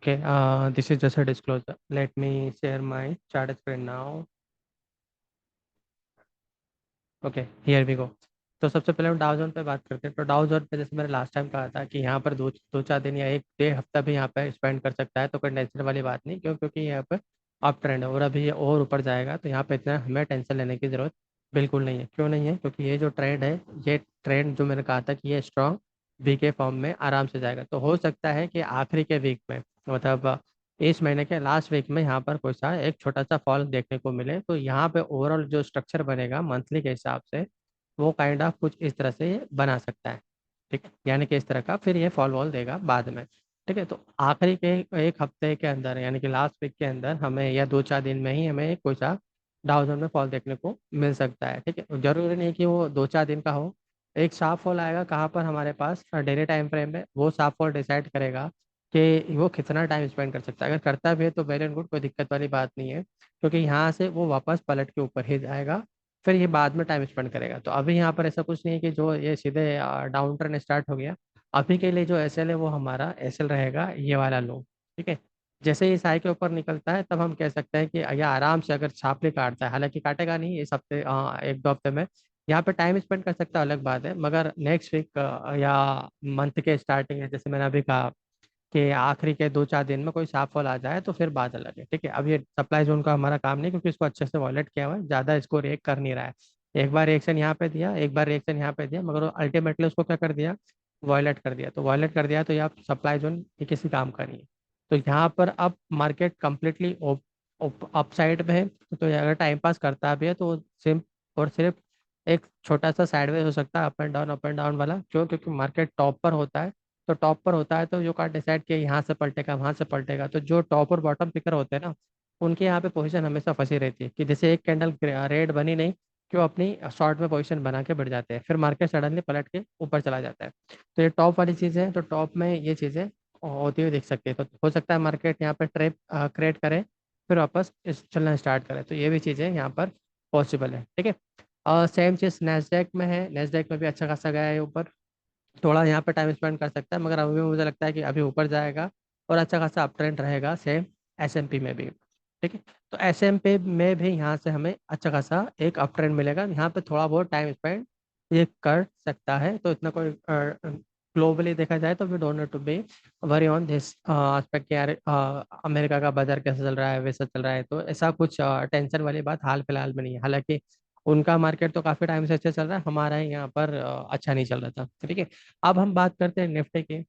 Okay, this is just a disclosure. Let me share my chat screen now. Okay, here we go. तो सबसे पहले हम डाउ zone पे बात करते हैं। तो डाउ जोन पे जैसे मैंने लास्ट टाइम कहा था कि यहाँ पर दो दो चार दिन या एक डेढ़ हफ्ता भी यहाँ पे स्पेंड कर सकता है, तो कोई टेंशन वाली बात नहीं। क्योंकि यहाँ पर अप ट्रेंड है और अभी ये और ऊपर जाएगा, तो यहाँ पे इतना हमें टेंशन लेने की जरूरत बिल्कुल नहीं है। क्यों नहीं है? क्योंकि ये जो ट्रेंड है, ये ट्रेंड जो मैंने कहा था कि ये स्ट्रॉन्ग वी के फॉर्म में आराम से जाएगा। तो हो सकता है कि आखिरी के वीक में, मतलब इस महीने के लास्ट वीक में यहाँ पर कोई सा एक छोटा सा फॉल देखने को मिले। तो यहाँ पे ओवरऑल जो स्ट्रक्चर बनेगा मंथली के हिसाब से, वो काइंड ऑफ कुछ इस तरह से ये बना सकता है। ठीक है, यानी कि इस तरह का फिर ये फॉल वॉल देगा बाद में। ठीक है, तो आखिरी के एक हफ्ते के अंदर यानी कि लास्ट वीक के अंदर हमें, या दो चार दिन में ही हमें कोई सा डाउ जोन में फॉल देखने को मिल सकता है। ठीक है, जरूरी नहीं कि वो दो चार दिन का हो। एक साफ फॉल आएगा कहाँ पर हमारे पास डेली टाइम फ्रेम में, वो साफ फॉल डिसाइड करेगा कि वो कितना टाइम स्पेंड कर सकता है। अगर करता भी है तो वेल एंड गुड, कोई दिक्कत वाली बात नहीं है। क्योंकि यहाँ से वो वापस पलट के ऊपर ही जाएगा, फिर ये बाद में टाइम स्पेंड करेगा। तो अभी यहाँ पर ऐसा कुछ नहीं है कि जो ये सीधे डाउन ट्रेंड स्टार्ट हो गया। अभी के लिए जो एसएल है वो हमारा एसएल रहेगा ये वाला लो। ठीक है, जैसे ही साई के ऊपर निकलता है तब हम कह सकते हैं कि यह आराम से अगर छापले काटता है, हालांकि काटेगा नहीं इस हफ्ते, एक दो हफ्ते में यहाँ पे टाइम स्पेंड कर सकता है, अलग बात है। मगर नेक्स्ट वीक या मंथ के स्टार्टिंग है, जैसे मैंने अभी कहा कि आखिरी के दो चार दिन में कोई साफ फॉल आ जाए, तो फिर बात अलग है। ठीक है, अब ये सप्लाई जोन का हमारा काम नहीं, क्योंकि इसको अच्छे से वॉलेट किया हुआ है, ज़्यादा इसको रिएक्ट कर नहीं रहा है। एक बार रिएक्शन यहाँ पे दिया, एक बार रिएक्शन यहाँ पे दिया, मगर अल्टीमेटली उसको क्या कर दिया? वॉलेट कर दिया। तो वॉलेट कर दिया तो ये आप सप्लाई जोन ये किसी काम का नहीं है। तो यहाँ पर अब मार्केट कम्प्लीटली अप साइड में है। तो ये अगर टाइम पास करता भी है तो सिर्फ और सिर्फ एक छोटा सा साइडवेज हो सकता है, अप एंड डाउन वाला। क्यों? क्योंकि मार्केट टॉप पर होता है। तो टॉप पर होता है तो जो कार्ड डिसाइड किया यहाँ से पलटेगा वहां से पलटेगा। तो जो टॉप और बॉटम पिकर होते हैं ना, उनके यहाँ पे पोजीशन हमेशा फंसी रहती है कि जैसे एक कैंडल रेड बनी नहीं, क्यों अपनी शॉर्ट में पोजीशन बना के बढ़ जाते हैं, फिर मार्केट सडनली पलट के ऊपर चला जाता है। तो ये टॉप वाली चीज़ है, तो टॉप में ये चीज़ें होती हुई दिख सकती है। तो हो सकता है मार्केट यहाँ पर ट्रेप क्रिएट करे, फिर वापस चलना स्टार्ट करे। तो ये भी चीज़ें यहाँ पर पॉसिबल है। ठीक है, और सेम चीज़ नेस्डेक में है। नेस्डेक में भी अच्छा खासा गया है ऊपर, थोड़ा यहाँ पे टाइम स्पेंड कर सकता है, मगर अभी मुझे लगता है कि अभी ऊपर जाएगा और अच्छा खासा अप ट्रेंड रहेगा। सेम एसएमपी में भी। ठीक है, तो एसएमपी में भी यहाँ से हमें अच्छा खासा एक अप ट्रेंड मिलेगा। यहाँ पे थोड़ा बहुत टाइम स्पेंड ये कर सकता है, तो इतना कोई ग्लोबली देखा जाए तो we don't need to be worry on this aspect कि यार अमेरिका का बाजार कैसा चल रहा है, वैसा चल रहा है। तो ऐसा कुछ टेंशन वाली बात हाल फिलहाल में नहीं है। हालांकि उनका मार्केट तो काफी टाइम से अच्छा चल रहा है, हमारा यहाँ पर अच्छा नहीं चल रहा था। ठीक है, अब हम बात करते हैं निफ्टी की।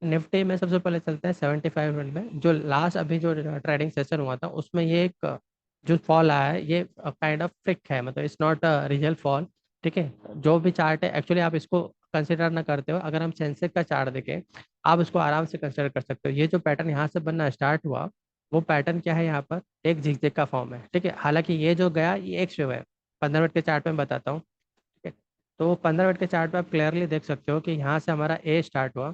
निफ्टी में सबसे पहले चलते हैं 75 मिनट में। जो लास्ट अभी जो ट्रेडिंग सेशन हुआ था उसमें ये एक जो फॉल आया है, ये काइंड ऑफ फ्रिक है, मतलब it's not a real fall. ठीक है, जो भी चार्ट है एक्चुअली आप इसको कंसिडर ना करते हो, अगर हम सेंसेक्स का चार्ट देखें आप इसको आराम से कंसिडर कर सकते हो। ये जो पैटर्न यहाँ से बनना स्टार्ट हुआ, वो पैटर्न क्या है? यहाँ पर एक झिकझिक का फॉर्म है। ठीक है, हालांकि ये जो गया ये एक शिव है। 15 मिनट के चार्ट में बताता हूँ। ठीक है, तो 15 मिनट के चार्ट पे आप क्लियरली देख सकते हो कि यहाँ से हमारा ए स्टार्ट हुआ।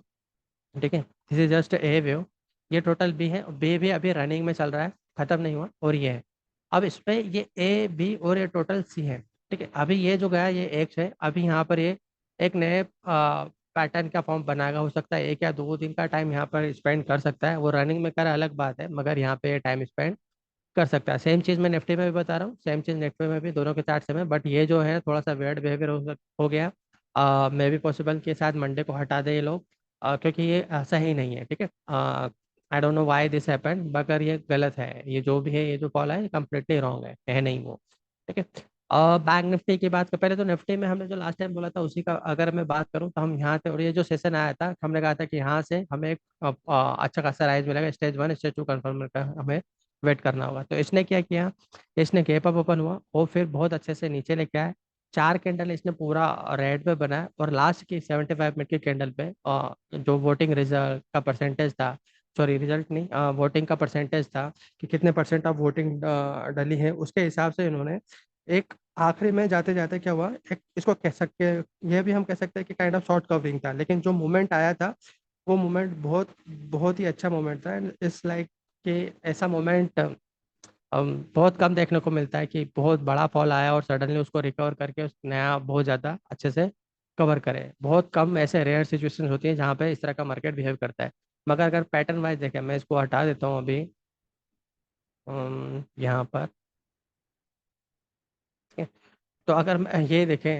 ठीक है, this is just a view. ये टोटल बी है, बी भी अभी रनिंग में चल रहा है, खत्म नहीं हुआ, और ये है। अब इस पे ये ए बी और ये टोटल सी है। ठीक है, अभी ये जो गया ये एक्स है। अभी यहाँ पर ये एक नए पैटर्न का फॉर्म बनाएगा। हो सकता है एक या दो दिन का टाइम यहाँ पर स्पेंड कर सकता है, वो रनिंग में करे अलग बात है, मगर यहाँ पे टाइम स्पेंड कर सकता है। सेम चीज़ मैं निफ्टी में भी बता रहा हूँ, सेम चीज़ निफ्टी में भी, दोनों के चार्ट सेम है। बट ये जो है थोड़ा सा वेird बिहेवियर हो गया। मे भी पॉसिबल कि शायद मंडे को हटा दे ये लोग, क्योंकि ये सही नहीं है। ठीक है, I don't know why this happen, मगर ये गलत है। ये जो भी है, ये जो कॉल है, ये कम्प्लीटली रॉन्ग है नहीं वो। ठीक है, बैंक निफ्टी की बात कर, पहले तो निफ्टी में हमने जो लास्ट टाइम बोला था उसी का अगर मैं बात करूं तो हम यहाँ थे, और ये जो सेशन आया था हमने कहा था कि यहाँ से हमें एक अच्छा खासा राइज मिलेगा। Stage one stage two confirm का हमें वेट करना होगा। तो इसने क्या किया? इसने गैप अप ओपन हुआ और फिर बहुत अच्छे से नीचे लेके आया। चार कैंडल इसने पूरा रेड पे बनाया, और लास्ट की 75 मिनट की कैंडल पे जो वोटिंग रिजल्ट का परसेंटेज था, सॉरी रिजल्ट नहीं, वोटिंग का परसेंटेज था कि कितने परसेंट ऑफ वोटिंग डली है, उसके हिसाब से इन्होंने एक आखिरी में जाते जाते क्या हुआ, एक इसको कह सकते हैं, ये भी हम कह सकते हैं कि काइंड ऑफ शॉर्ट कवरिंग था। लेकिन जो मूवमेंट आया था वो मूवमेंट बहुत बहुत ही अच्छा मूवमेंट था। इट्स लाइक कि ऐसा मोमेंट बहुत कम देखने को मिलता है कि बहुत बड़ा फॉल आया और सडनली उसको रिकवर करके उस नया बहुत ज़्यादा अच्छे से कवर करे। बहुत कम ऐसे रेयर सिचुएशंस होती हैं जहाँ पे इस तरह का मार्केट बिहेव करता है। मगर अगर पैटर्न वाइज देखें, मैं इसको हटा देता हूँ अभी यहाँ पर। तो अगर ये देखें,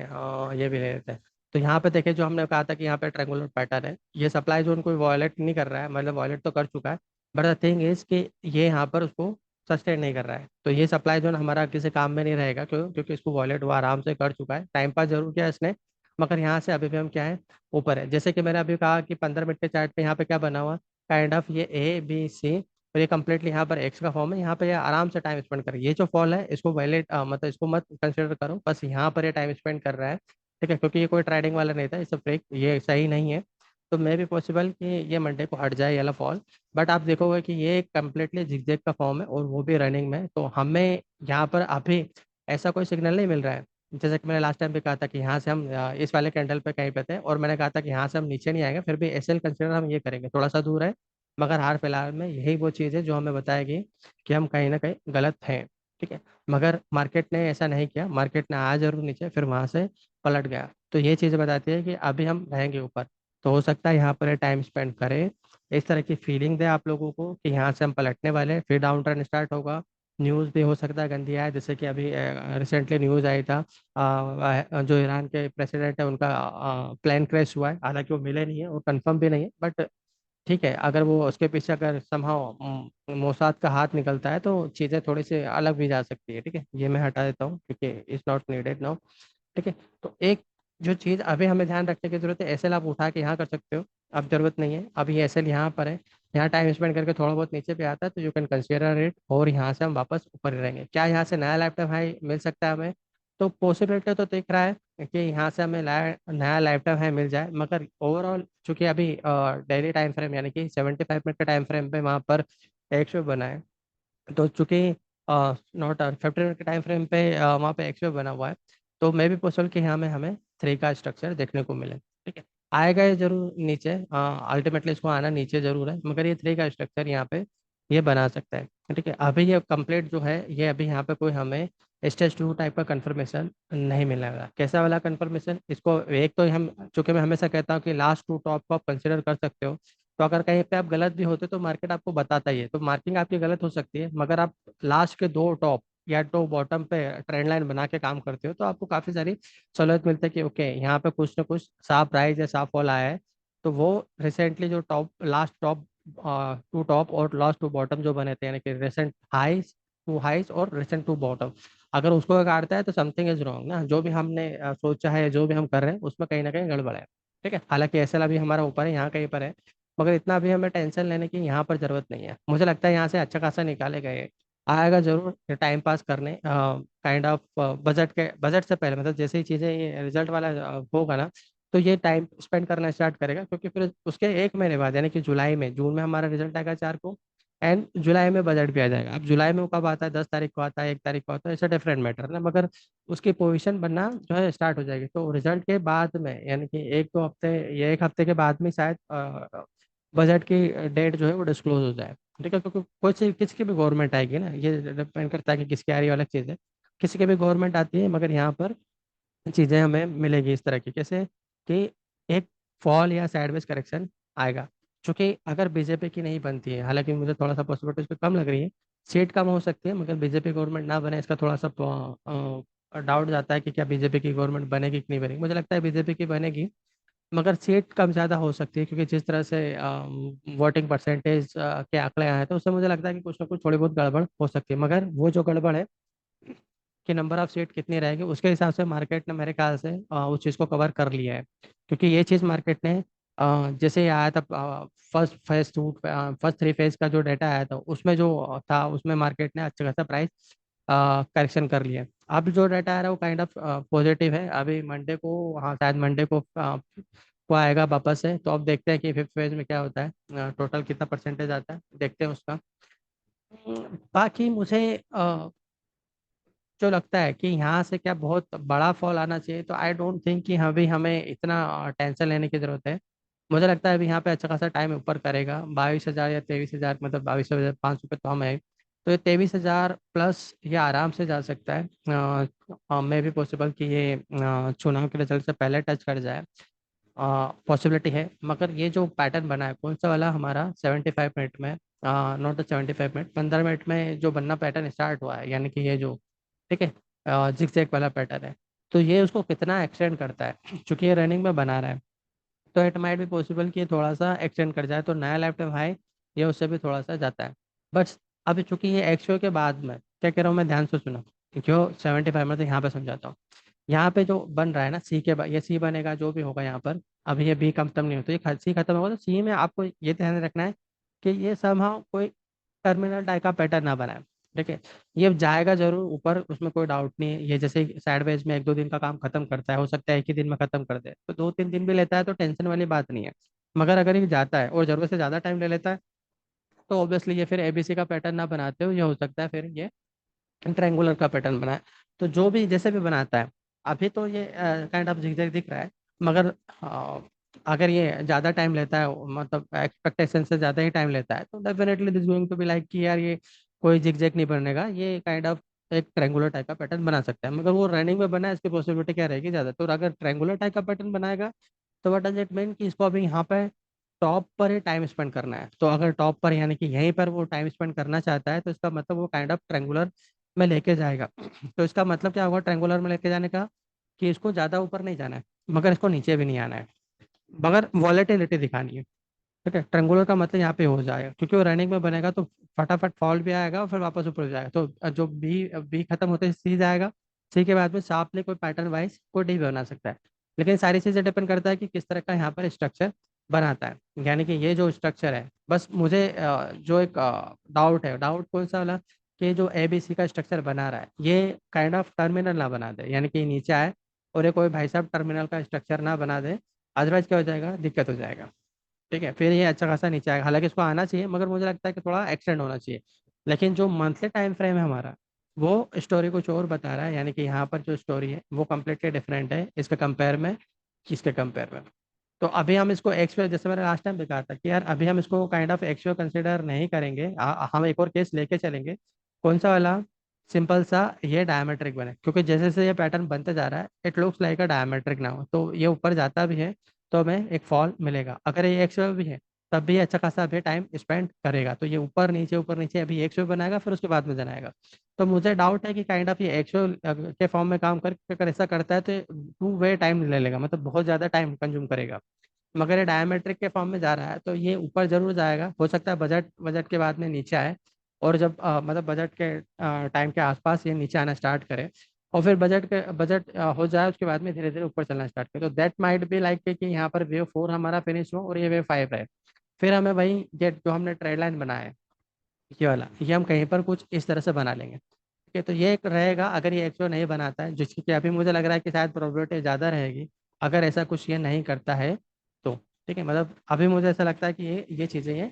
ये भी ले लेते हैं। तो यहाँ पे देखें, जो हमने कहा था कि यहाँ पे ट्रायंगुलर पैटर्न है, ये सप्लाई जोन कोई वॉयलेट नहीं कर रहा है, मतलब वॉयलेट तो कर चुका है, बट द थिंग इज कि ये यहाँ पर उसको सस्टेन नहीं कर रहा है। तो ये सप्लाई जोन हमारा किसी काम में नहीं रहेगा, क्योंकि इसको वॉयलेट वो आराम से कर चुका है, टाइम पास जरूर किया इसने, मगर यहाँ से अभी भी हम क्या है, ऊपर है। जैसे कि मैंने अभी कहा कि 15 मिनट के चार्ट पे यहाँ पे क्या बना हुआ, काइंड ऑफ ये A B C, और ये कंप्लीटली यहाँ पर एक्स का फॉर्म है, यहाँ पे ये आराम से टाइम स्पेंड कर, ये जो फॉल है इसको वैलिड मतलब इसको मत कंसिडर करो, बस यहाँ पर ये टाइम स्पेंड कर रहा है, ठीक है, क्योंकि ये कोई ट्रेडिंग वाला नहीं था, ये सब फेक, ये सही नहीं है। तो मे भी पॉसिबल कि ये मंडे को हट जाए ये वाला फॉल, बट आप देखोगे कि ये कम्प्लीटली जिगजैग का फॉर्म है और वो भी रनिंग में, तो हमें यहाँ पर अभी ऐसा कोई सिग्नल नहीं मिल रहा है। जैसे कि मैंने लास्ट टाइम भी कहा था कि यहाँ से हम इस वाले कैंडल पे कहीं पे थे, और मैंने कहा था कि यहाँ से हम नीचे नहीं आएंगे, फिर भी एसएल कंसिडर हम ये करेंगे, थोड़ा सा दूर है, मगर हाल फिलहाल में यही वो चीज़ है जो हमें बताएगी कि हम कहीं ना कहीं गलत हैं, ठीक है। मगर मार्केट ने ऐसा नहीं किया, मार्केट ने आया जरूर नीचे, फिर वहां से पलट गया, तो ये चीज़ बताती है कि अभी हम रहेंगे ऊपर। तो हो सकता है यहाँ पर टाइम स्पेंड करें, इस तरह की फीलिंग दे आप लोगों को कि यहाँ से हम पलटने वाले हैं, फिर डाउन ट्रेंड स्टार्ट होगा। न्यूज़ भी हो सकता है गंदी आए, जैसे कि अभी रिसेंटली न्यूज़ आई था, जो ईरान के प्रेसिडेंट है उनका प्लेन क्रैश हुआ है, हालांकि वो मिले नहीं है और कंफर्म भी नहीं है, बट ठीक है, अगर वो उसके पीछे अगर समहाउ मोसाद का हाथ निकलता है तो चीज़ें थोड़ी सी अलग भी जा सकती है, ठीक है, ये मैं हटा देता हूँ क्योंकि इट्स नॉट नीडेड नाउ, ठीक है। तो एक जो चीज़ अभी हमें ध्यान रखने की जरूरत है, एसएल आप उठा के यहाँ कर सकते हो, अब जरूरत नहीं है, अब ये एसएल यहाँ पर है, यहाँ टाइम स्पेंड करके थोड़ा बहुत नीचे पे आता है तो यू कैन कंसिडर इट, और यहाँ से हम वापस ऊपर ही रहेंगे। क्या यहाँ से नया लाइफ टाइम हाई मिल सकता है हमें? तो पॉसिबिलिटी तो दिख रहा है कि यहाँ से हमें नया लाइफ टाइम हाई मिल जाए, मगर ओवरऑल चूंकि अभी डेली टाइम फ्रेम यानी कि 75 मिनट के टाइम फ्रेम पे वहाँ पर एक शो बना है, तो चूंकि नॉट 15 मिनट के टाइम फ्रेम पे वहाँ पे एक्सवे बना हुआ है, तो मैं भी पॉसिबल कि यहाँ में हमें थ्री का स्ट्रक्चर देखने को मिले, ठीक है। आएगा ये जरूर नीचे, अल्टीमेटली इसको आना नीचे जरूर है, मगर ये थ्री का स्ट्रक्चर यहाँ पे ये बना सकता है, ठीक है। अभी ये कंप्लीट जो है, ये अभी यहाँ पे कोई हमें स्टेज टू टाइप का कंफर्मेशन नहीं मिलेगा। कैसा वाला कंफर्मेशन? इसको एक तो हम, चूंकि मैं हमेशा कहता हूँ कि लास्ट टू टॉप को आप कंसिडर कर सकते हो, तो अगर कहीं पे आप गलत भी होते तो मार्केट आपको बताता ही है, तो मार्किंग आपकी गलत हो सकती है, मगर आप लास्ट के दो टॉप या दो बॉटम पे ट्रेंड लाइन बना के काम करते हो तो आपको काफी सारी सहूलियत मिलती है कि ओके यहाँ पे कुछ ना कुछ साफ राइज या साफ फॉल आया है, तो वो रिसेंटली जो top last top two top और लास्ट टू बॉटम जो बने थे, यानी कि रिसेंट हाइस, टू हाइस और रिसेंट टू बॉटम, अगर उसको काटता है तो समथिंग इज रॉन्ग ना, जो भी हमने सोचा है, जो भी हम कर रहे हैं उसमें कहीं ना कहीं गड़बड़ है, ठीक है। हालांकि एसएल अभी हमारा ऊपर है, यहाँ कहीं पर है, मगर इतना भी हमें टेंशन लेने की यहाँ पर जरूरत नहीं है, मुझे लगता है यहाँ से अच्छा खासा निकाले गए, आएगा जरूर टाइम पास करने, काइंड ऑफ बजट से पहले, मतलब जैसे ही चीज़ें ये रिजल्ट वाला होगा ना, तो ये टाइम स्पेंड करना स्टार्ट करेगा, क्योंकि फिर उसके एक महीने बाद यानी कि जुलाई में, जून में हमारा रिजल्ट आएगा 4 को, एंड जुलाई में बजट भी आ जाएगा। अब जुलाई में वो कब आता है, 10 तारीख को आता है, 1 तारीख को आता है, ऐसा डिफरेंट मैटर है ना, मगर उसकी पोजीशन बनना जो है स्टार्ट हो जाएगी, तो रिजल्ट के बाद में यानी कि 1 2 हफ्ते या 1 हफ्ते के बाद में शायद बजट की डेट जो है वो डिस्क्लोज हो जाए, ठीक है, क्योंकि कोई सी किसी की भी गवर्नमेंट आएगी ना, ये डिपेंड करता है कि किसकी आ रही है, अलग चीज़ है, किसी की भी गवर्नमेंट आती है, मगर यहाँ पर चीज़ें हमें मिलेगी इस तरह की, कैसे कि एक फॉल या साइडवेज करेक्शन आएगा, क्योंकि अगर बीजेपी की नहीं बनती है, हालांकि मुझे थोड़ा सा पॉसिबिलिटी उसकी कम लग रही है, सीट कम हो सकती है, मगर बीजेपी गवर्नमेंट ना बने इसका थोड़ा सा डाउट जाता है कि क्या बीजेपी की गवर्नमेंट बनेगी कि नहीं बनेगी, मुझे लगता है बीजेपी की बनेगी, मगर सीट कम ज़्यादा हो सकती है, क्योंकि जिस तरह से वोटिंग परसेंटेज के आंकड़े आए हैं, तो उससे मुझे लगता है कि कुछ ना कुछ थोड़ी बहुत गड़बड़ हो सकती है, मगर वो जो गड़बड़ है कि नंबर ऑफ सीट कितनी रहेगी उसके हिसाब से मार्केट ने मेरे ख्याल से उस चीज़ को कवर कर लिया है, क्योंकि ये चीज़ मार्केट ने जैसे ही आया था, फर्स्ट 3 फेज का जो डेटा आया था उसमें जो था, उसमें मार्केट ने अच्छा खासा प्राइस करेक्शन कर लिया है। अब जो डाटा आ रहा है वो काइंड ऑफ पॉजिटिव है, अभी मंडे को, हाँ शायद मंडे को आएगा वापस से, तो अब देखते हैं कि फिफ्थ फेज में क्या होता है, टोटल कितना परसेंटेज आता है, देखते हैं उसका। बाकी मुझे जो लगता है कि यहाँ से क्या बहुत बड़ा फॉल आना चाहिए, तो आई डोंट थिंक कि अभी हमें इतना टेंशन लेने की जरूरत है। मुझे लगता है अभी यहाँ पे अच्छा खासा टाइम ऊपर करेगा, 22,000 या 23,000, मतलब 22,500 पे तो हम है, तो ये 23,000 प्लस ये आराम से जा सकता है, मे भी पॉसिबल कि ये चुनाव के रिजल्ट से पहले टच कर जाए, पॉसिबिलिटी है, मगर ये जो पैटर्न बना है कौन सा वाला हमारा 75 मिनट में, नॉट द 75 मिनट, 15 मिनट में जो बनना पैटर्न स्टार्ट हुआ है, यानी कि ये जो, ठीक है, जिग जैग वाला पैटर्न है, तो ये उसको कितना एक्सटेंड करता है, चूंकि ये रनिंग में बना रहा है, तो इट माइट भी पॉसिबल कि ये थोड़ा सा एक्सटेंड कर जाए, तो नया लाइफ टाइम हाई ये उससे भी थोड़ा सा जाता है। बट अभी चूंकि ये एक्सो के बाद में क्या कह रहा हूँ मैं, ध्यान से सुनो, जो 75 में, तो यहाँ पे समझाता हूँ। यहाँ पे जो बन रहा है ना सी के बाद, ये सी बनेगा जो भी होगा यहाँ पर, अभी ये बी खत्म नहीं हो, तो ये सी खत्म होगा, तो सी में आपको ये ध्यान रखना है कि ये समहाउ कोई टर्मिनल टाइप का पैटर्न ना बनाए। ठीक है, ये जाएगा जरूर ऊपर, उसमें कोई डाउट नहीं है, ये जैसे साइडवेज में 1-2 दिन का काम खत्म करता है, हो सकता है एक ही दिन में खत्म कर दे, तो 2-3 दिन भी लेता है तो टेंशन वाली बात नहीं है। मगर अगर ये जाता है और जरूरत से ज्यादा टाइम ले लेता है, तो ऑब्वियसली ये फिर एबीसी का पैटर्न ना बनाते हो, ये हो सकता है फिर ये ट्रायंगुलर का पैटर्न बनाए। तो जो भी जैसे भी बनाता है, अभी तो ये काइंड ऑफ zigzag दिख रहा है, मगर अगर ये ज़्यादा टाइम लेता है, मतलब एक्सपेक्टेशन से ज़्यादा ही टाइम लेता है, तो definitely this going to be like कि यार ये कोई zigzag नहीं बनेगा, ये काइंड ऑफ एक ट्रायंगुलर टाइप का पैटर्न बना सकता है, मगर वो रनिंग में बना है, इसकी पॉसिबिलिटी क्या रहेगी ज़्यादा, तो अगर ट्रायंगुलर टाइप का पैटर्न बनाएगा, तो व्हाट डज इट मीन कि इसको अभी यहाँ पे टॉप पर ही टाइम स्पेंड करना है, तो अगर टॉप पर यानी कि यहीं पर वो टाइम स्पेंड करना चाहता है, तो इसका मतलब वो काइंड ऑफ ट्रायंगुलर में लेके जाएगा। तो इसका मतलब क्या होगा ट्रायंगुलर में लेके जाने का, कि इसको ज्यादा ऊपर नहीं जाना है, मगर इसको नीचे भी नहीं आना है, मगर वॉलेटिलिटी दिखानी है। ठीक है, ट्रायंगुलर का मतलब यहाँ पे हो जाएगा, क्योंकि वो रनिंग में बनेगा तो फटाफट फॉल भी आएगा और फिर वापस ऊपर जाएगा, तो जो बी बी खत्म होते ही सी जाएगा, सी के बाद में शार्पली कोई पैटर्न वाइज कोई डी बना सकता है। लेकिन सारी चीजें डिपेंड करता है कि किस तरह का यहाँ पर स्ट्रक्चर बनाता है, यानी कि ये जो स्ट्रक्चर है, बस मुझे जो एक डाउट है, डाउट कौन सा वाला, कि जो ए बी सी का स्ट्रक्चर बना रहा है ये काइंड ऑफ टर्मिनल ना बना दे, यानी कि नीचे आए और ये कोई भाई साहब टर्मिनल का स्ट्रक्चर ना बना दे, अदरवाइज क्या हो जाएगा, दिक्कत हो जाएगा। ठीक है, फिर ये अच्छा खासा नीचे आएगा, हालांकि इसको आना चाहिए, मगर मुझे लगता है कि थोड़ा एक्सटेंड होना चाहिए। लेकिन जो मंथली टाइम फ्रेम है हमारा, वो स्टोरी कुछ और बता रहा है, यानी कि यहाँ पर जो स्टोरी है वो कम्प्लीटली डिफरेंट है इसके कंपेयर में, किसके कंपेयर में। तो अभी हम इसको एक्सपो, जैसे मैंने लास्ट टाइम भी कहा था कि यार अभी हम इसको काइंड ऑफ एक्सपो कंसिडर नहीं करेंगे, हम एक और केस लेके चलेंगे। कौन सा वाला, सिंपल सा, ये डायमेट्रिक बने, क्योंकि जैसे जैसे ये पैटर्न बनते जा रहा है it looks like a diametric now, तो ये ऊपर जाता भी है तो हमें एक फॉल मिलेगा, अगर ये एक्सपो भी है तब भी ये अच्छा खासा अभी टाइम स्पेंड करेगा, तो ये ऊपर नीचे अभी एक्सपो बनाएगा फिर उसके बाद में जनाएगा। तो मुझे डाउट है कि काइंड ऑफ ये एक्सपो के फॉर्म में काम करके अगर ऐसा करता है तो 2 वे टाइम ले लेगा, मतलब बहुत ज़्यादा टाइम कंज्यूम करेगा। मगर ये डायमेट्रिक के फॉर्म में जा रहा है तो ये ऊपर जरूर जाएगा, हो सकता है बजट बजट के बाद में नीचे आए, और जब मतलब बजट के टाइम के आसपास ये नीचे आना स्टार्ट करे, और फिर बजट हो जाए उसके बाद में धीरे धीरे ऊपर चलना स्टार्ट करे, तो दैट माइट बी लाइक कि यहाँ पर वेव 4 हमारा फिनिश हो और ये वेव 5 है। फिर हमें वही ये जो हमने ट्रेड लाइन बनाया है, ये वाला, ये हम कहीं पर कुछ इस तरह से बना लेंगे। ठीक है, तो ये एक रहेगा अगर ये एक्सो नहीं बनाता है, जिसकी कि अभी मुझे लग रहा है कि शायद प्रोबेबिलिटी ज़्यादा रहेगी, अगर ऐसा कुछ ये नहीं करता है तो। ठीक है, मतलब अभी मुझे ऐसा लगता है कि ये चीज़ें ये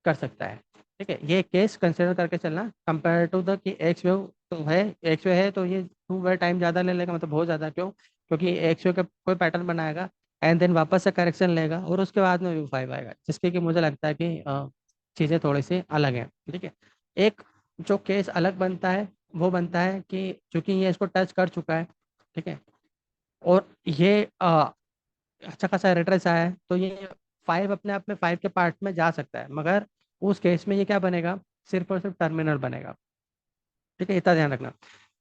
कर सकता है। ठीक है, ये केस कंसिडर करके चलना कंपेयर टू द कि एक्स वेव तो है, एक्स वेव है तो ये 2 वे टाइम ज़्यादा ले लेगा, मतलब बहुत ज़्यादा, क्यों, क्योंकि एक्स वेव का कोई पैटर्न बनाएगा एंड देन वापस से करेक्शन लेगा और उसके बाद में व्यू 5 आएगा, जिसके कि मुझे लगता है कि चीज़ें थोड़ी सी अलग हैं। ठीक है, एक जो केस अलग बनता है वो बनता है कि चूंकि ये इसको टच कर चुका है, ठीक है, और ये अच्छा खासा रिट्रेस आया है, तो ये 5 अपने आप में 5 के पार्ट में जा सकता है, मगर उस केस में ये क्या बनेगा, सिर्फ और सिर्फ टर्मिनल बनेगा। ठीक है, इतना ध्यान रखना।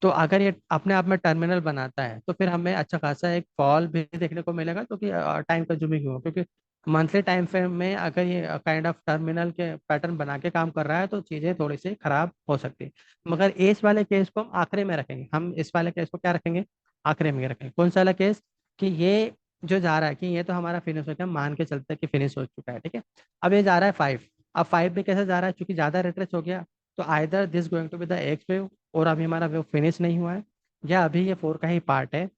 तो अगर ये अपने आप में टर्मिनल बनाता है तो फिर हमें अच्छा खासा एक फॉल भी देखने को मिलेगा, क्योंकि टाइम कंज्यूमिंग हो, क्योंकि मंथली टाइम फ्रेम में अगर ये काइंड ऑफ टर्मिनल के पैटर्न बना के काम कर रहा है तो चीज़ें थोड़ी सी खराब हो सकती है। मगर इस वाले केस को हम आखिरी में रखेंगे, हम इस वाले केस को क्या रखेंगे, आखिरी में रखेंगे। कौन सा वाला केस, कि ये जो जा रहा है कि ये तो हमारा फिनिश हो गया, मान के चलते हैं कि फिनिश हो चुका है, ठीक है, अब ये जा रहा है 5। अब 5 भी कैसे जा रहा है, क्योंकि ज़्यादा रिट्रेस हो गया, तो either this going to be the X wave, और अभी हमारा वेव फिनिश नहीं हुआ है, या अभी ये 4 का ही पार्ट है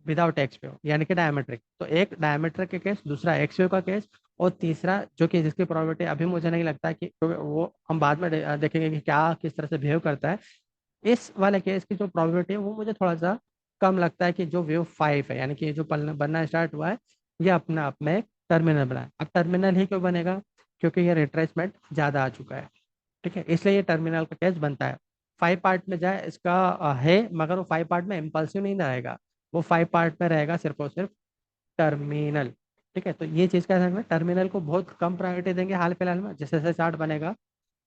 विदाउट एक्स वेव, यानी कि डायमेट्रिक, तो एक डायमेट्रिक के केस, दूसरा एक्स वेव का केस, और तीसरा जो कि जिसकी प्रोबेबिलिटी अभी मुझे नहीं लगता कि, क्योंकि वो हम बाद में देखेंगे कि क्या किस तरह से बिहेव करता है, इस वाले केस की जो प्रोबेबिलिटी है वो मुझे थोड़ा सा कम लगता है, कि जो वेव 5 है, यानी कि ये जो पलना बनना स्टार्ट हुआ है, ये अपने आप में टर्मिनल बना है। अब टर्मिनल ही क्यों बनेगा, क्योंकि ये रिट्रेसमेंट ज़्यादा आ चुका है। ठीक है, इसलिए ये टर्मिनल का केस बनता है। 5 पार्ट में जाए इसका है, मगर वो 5 पार्ट में इम्पल्सिव नहीं रहेगा, वो 5 पार्ट में रहेगा सिर्फ और सिर्फ टर्मिनल। ठीक है, तो ये चीज़ का ध्यान रखना, टर्मिनल को बहुत कम प्रायोरिटी देंगे हाल फिलहाल में। जैसे जैसे चार्ट बनेगा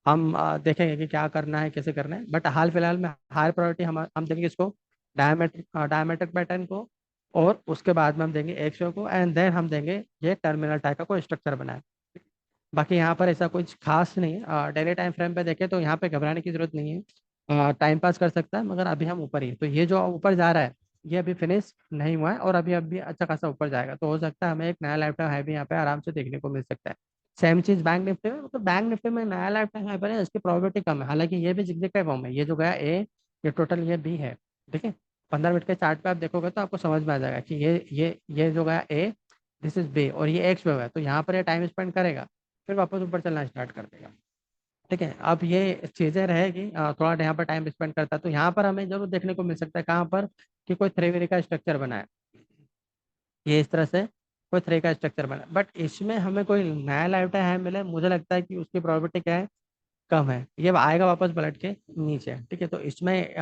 हम देखेंगे कि क्या करना है कैसे करना है, बट हाल फिलहाल में हायर प्रायोरिटी हम देंगे इसको, डायमेट्रिक पैटर्न को, और उसके बाद में हम देंगे एक्सो को, एंड देन हम देंगे ये टर्मिनल टाइप का कोई स्ट्रक्चर बनाए। बाकी यहाँ पर ऐसा कुछ खास नहीं है। डेली टाइम फ्रेम पे देखें तो यहाँ पे घबराने की जरूरत नहीं है, टाइम पास कर सकता है, मगर अभी हम ऊपर ही हैं। तो ये जो ऊपर जा रहा है ये अभी फिनिश नहीं हुआ है, और अभी अभी अच्छा खासा ऊपर जाएगा, तो हो सकता है हमें एक नया लाइफ टाइम हाई भी यहाँ पे आराम से देखने को मिल सकता है। सेम चीज बैंक निफ्टी में, मतलब बैंक निफ्टी में नया लाइफ टाइम हाई बने इसकी प्रोबेबिलिटी कम है, हालांकि ये भी जिगजैग का फॉर्म है, ये जो गया ए, ये टोटल ये बी है। ठीक है, 15 मिनट के चार्ट पे आप देखोगे तो आपको समझ में आ जाएगा कि ये जो गया ए, दिस इज बी, और ये एक्स वेव है, तो यहाँ पर ये टाइम स्पेंड करेगा, फिर वापस ऊपर चलना स्टार्ट कर देगा। ठीक है, अब ये चीजें रहेगी, थोड़ा यहाँ पर टाइम स्पेंड करता है, तो यहाँ पर हमें जरूर देखने को मिल सकता है कहाँ पर, कि कोई थ्री वे का स्ट्रक्चर बना है, ये इस तरह से कोई थ्री का स्ट्रक्चर बना है, बट इसमें हमें कोई नया लाइफ टाइम है मिले, मुझे लगता है कि उसकी प्रोबेबिलिटी क्या है, कम है, ये आएगा वापस पलट के नीचे। ठीक है, तो इसमें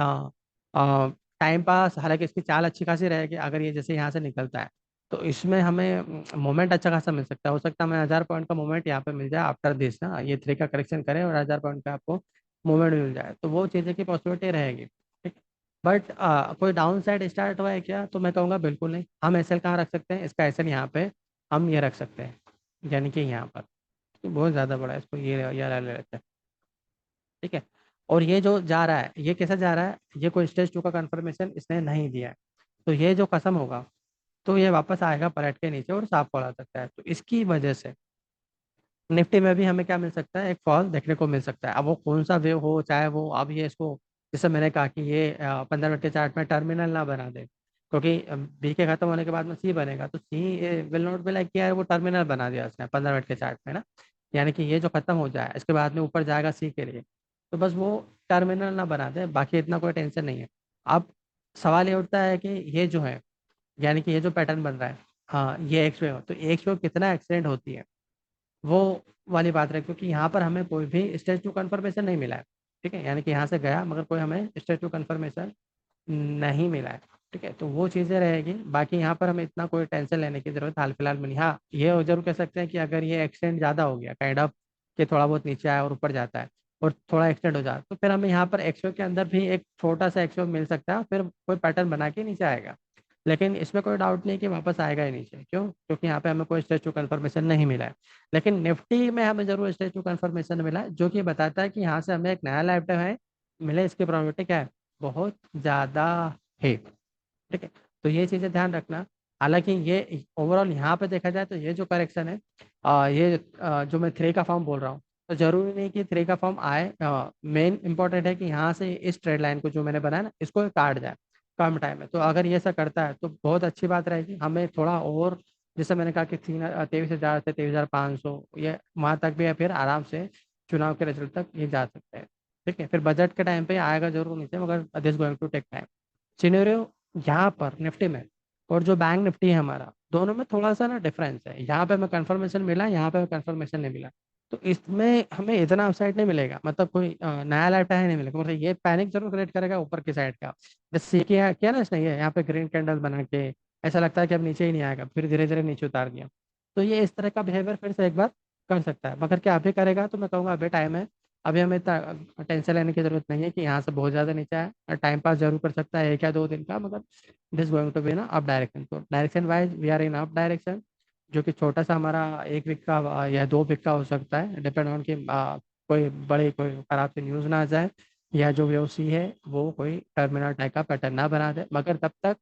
टाइम पास, हालांकि इसकी चाल अच्छी खासी रहेगी अगर ये जैसे यहाँ से निकलता है, तो इसमें हमें मोमेंट अच्छा खासा मिल सकता है, हो सकता है हमें 1000 पॉइंट का मोमेंट यहाँ पे मिल जाए आफ्टर दिस ना, ये थ्री का करेक्शन करे और 1000 पॉइंट का आपको मोमेंट मिल जाए, तो वो चीज़ें की पॉसिबिलिटी रहेगी। ठीक, बट कोई डाउन साइड स्टार्ट हुआ है क्या, तो मैं कहूँगा बिल्कुल नहीं। हम एसएल कहाँ रख सकते हैं, इसका एसएल यहाँ पे हम ये रख सकते हैं, यानी कि यहाँ पर, तो बहुत ज़्यादा बड़ा है, इसको ये ले लेते हैं। ठीक है, और ये जो जा रहा है ये कैसा जा रहा है, ये कोई स्टेज टू का कंफर्मेशन इसने नहीं दिया है, तो ये जो खत्म होगा तो ये वापस आएगा पलट के नीचे और साफ फॉल आ सकता है, तो इसकी वजह से निफ्टी में भी हमें क्या मिल सकता है, एक फॉल देखने को मिल सकता है। अब वो कौन सा वेव हो, चाहे वो अब ये इसको, जैसे मैंने कहा कि ये 15 मिनट के चार्ट में टर्मिनल ना बना दे, क्योंकि बी के खत्म होने के बाद में सी बनेगा, तो सी विल नॉट बी लाइक कि यार वो टर्मिनल बना दिया उसने 15 मिनट के चार्ट में ना, यानी कि ये जो खत्म हो जाए इसके बाद में ऊपर जाएगा सी के लिए, तो बस वो टर्मिनल ना बना दे, बाकी इतना कोई टेंशन नहीं है। अब सवाल ये उठता है कि ये जो है, यानी कि ये जो पैटर्न बन रहा है, हाँ ये एक्स वेव, तो एक्स वेव कितना एक्सटेंड होती है, वो वाली बात रहे, क्योंकि यहाँ पर हमें कोई भी स्टेज टू कंफर्मेशन नहीं मिला है। ठीक है, यानी कि यहाँ से गया मगर कोई हमें स्टेज टू कंफर्मेशन नहीं मिला है। ठीक है, तो वो चीज़ें रहेगी, बाकी यहाँ पर हमें इतना कोई टेंशन लेने की जरूरत हाल फिलहाल में नहीं। हाँ ये जरूर कह सकते हैं कि अगर ये एक्सटेंड ज़्यादा हो गया काइंड ऑफ, कि थोड़ा बहुत नीचे आया और ऊपर जाता है और थोड़ा एक्सटेंड हो जाता, तो फिर हमें यहाँ पर एक्सो के अंदर भी एक छोटा सा एक्सो मिल सकता है, फिर कोई पैटर्न बना के नीचे आएगा, लेकिन इसमें कोई डाउट नहीं कि वापस आएगा ही नीचे, क्यों, क्योंकि यहाँ पे हमें कोई स्टेज टू कंफर्मेशन नहीं मिला है। लेकिन निफ्टी में हमें जरूर स्टेज टू कंफर्मेशन मिला है, जो कि बताता है कि यहाँ से हमें एक नया लाइफ टाइम है मिले, इसकी प्रोबेबिलिटी क्या है, बहुत ज़्यादा है। ठीक है, तो ये चीज़ें ध्यान रखना। हालांकि ये ओवरऑल यहाँ पे देखा जाए तो ये जो करेक्शन है, जो मैं थ्री का फॉर्म बोल रहा हूँ, तो जरूरी नहीं कि थ्री का फॉर्म आए, मेन इंपॉर्टेंट है कि यहाँ से इस ट्रेड लाइन को जो मैंने बनाया ना इसको काट जाए कम टाइम में, तो अगर ये ऐसा करता है तो बहुत अच्छी बात रहेगी, हमें थोड़ा और, जैसे मैंने कहा कि 23,000 से 23,500 ये वहां तक भी है, फिर आराम से चुनाव के रिजल्ट तक ये जा सकते हैं। ठीक है, फिर बजट के टाइम पे आएगा जरूर नीचे, मगर this going to take time. Scenario यहाँ पर निफ्टी में और जो बैंक निफ्टी है हमारा, दोनों में थोड़ा सा ना डिफरेंस है, यहाँ पे हमें कंफर्मेशन मिला, यहाँ पे कंफर्मेशन नहीं मिला, तो इसमें हमें इतना अपसाइड नहीं मिलेगा, मतलब कोई नया लाइफ है नहीं मिलेगा, मतलब ये पैनिक जरूर क्रिएट करेगा ऊपर की साइड का, जैसे किया किया ना इसने, ये यहाँ पे ग्रीन कैंडल बना के ऐसा लगता है कि अब नीचे ही नहीं आएगा, फिर धीरे धीरे नीचे उतार दिया, तो ये इस तरह का बिहेवियर फिर से एक बार कर सकता है, मगर क्या अभी करेगा, तो मैं कहूँगा अभी टाइम है, अभी हमें इतना टेंशन लेने की जरूरत नहीं है कि यहाँ से बहुत ज्यादा नीचे आए, टाइम पास जरूर कर सकता है एक या दो दिन का, मगर दिस गोइंग टू बी ना अप डायरेक्शन, तो direction wise we are in up direction, जो कि छोटा सा हमारा 1 वीक का या 2 वीक का हो सकता है, डिपेंड ऑन कि कोई बड़ी कोई खराब सी न्यूज़ ना आ जाए, या जो वीओसी है वो कोई टर्मिनल टाइप का पैटर्न ना बना दे, मगर तब तक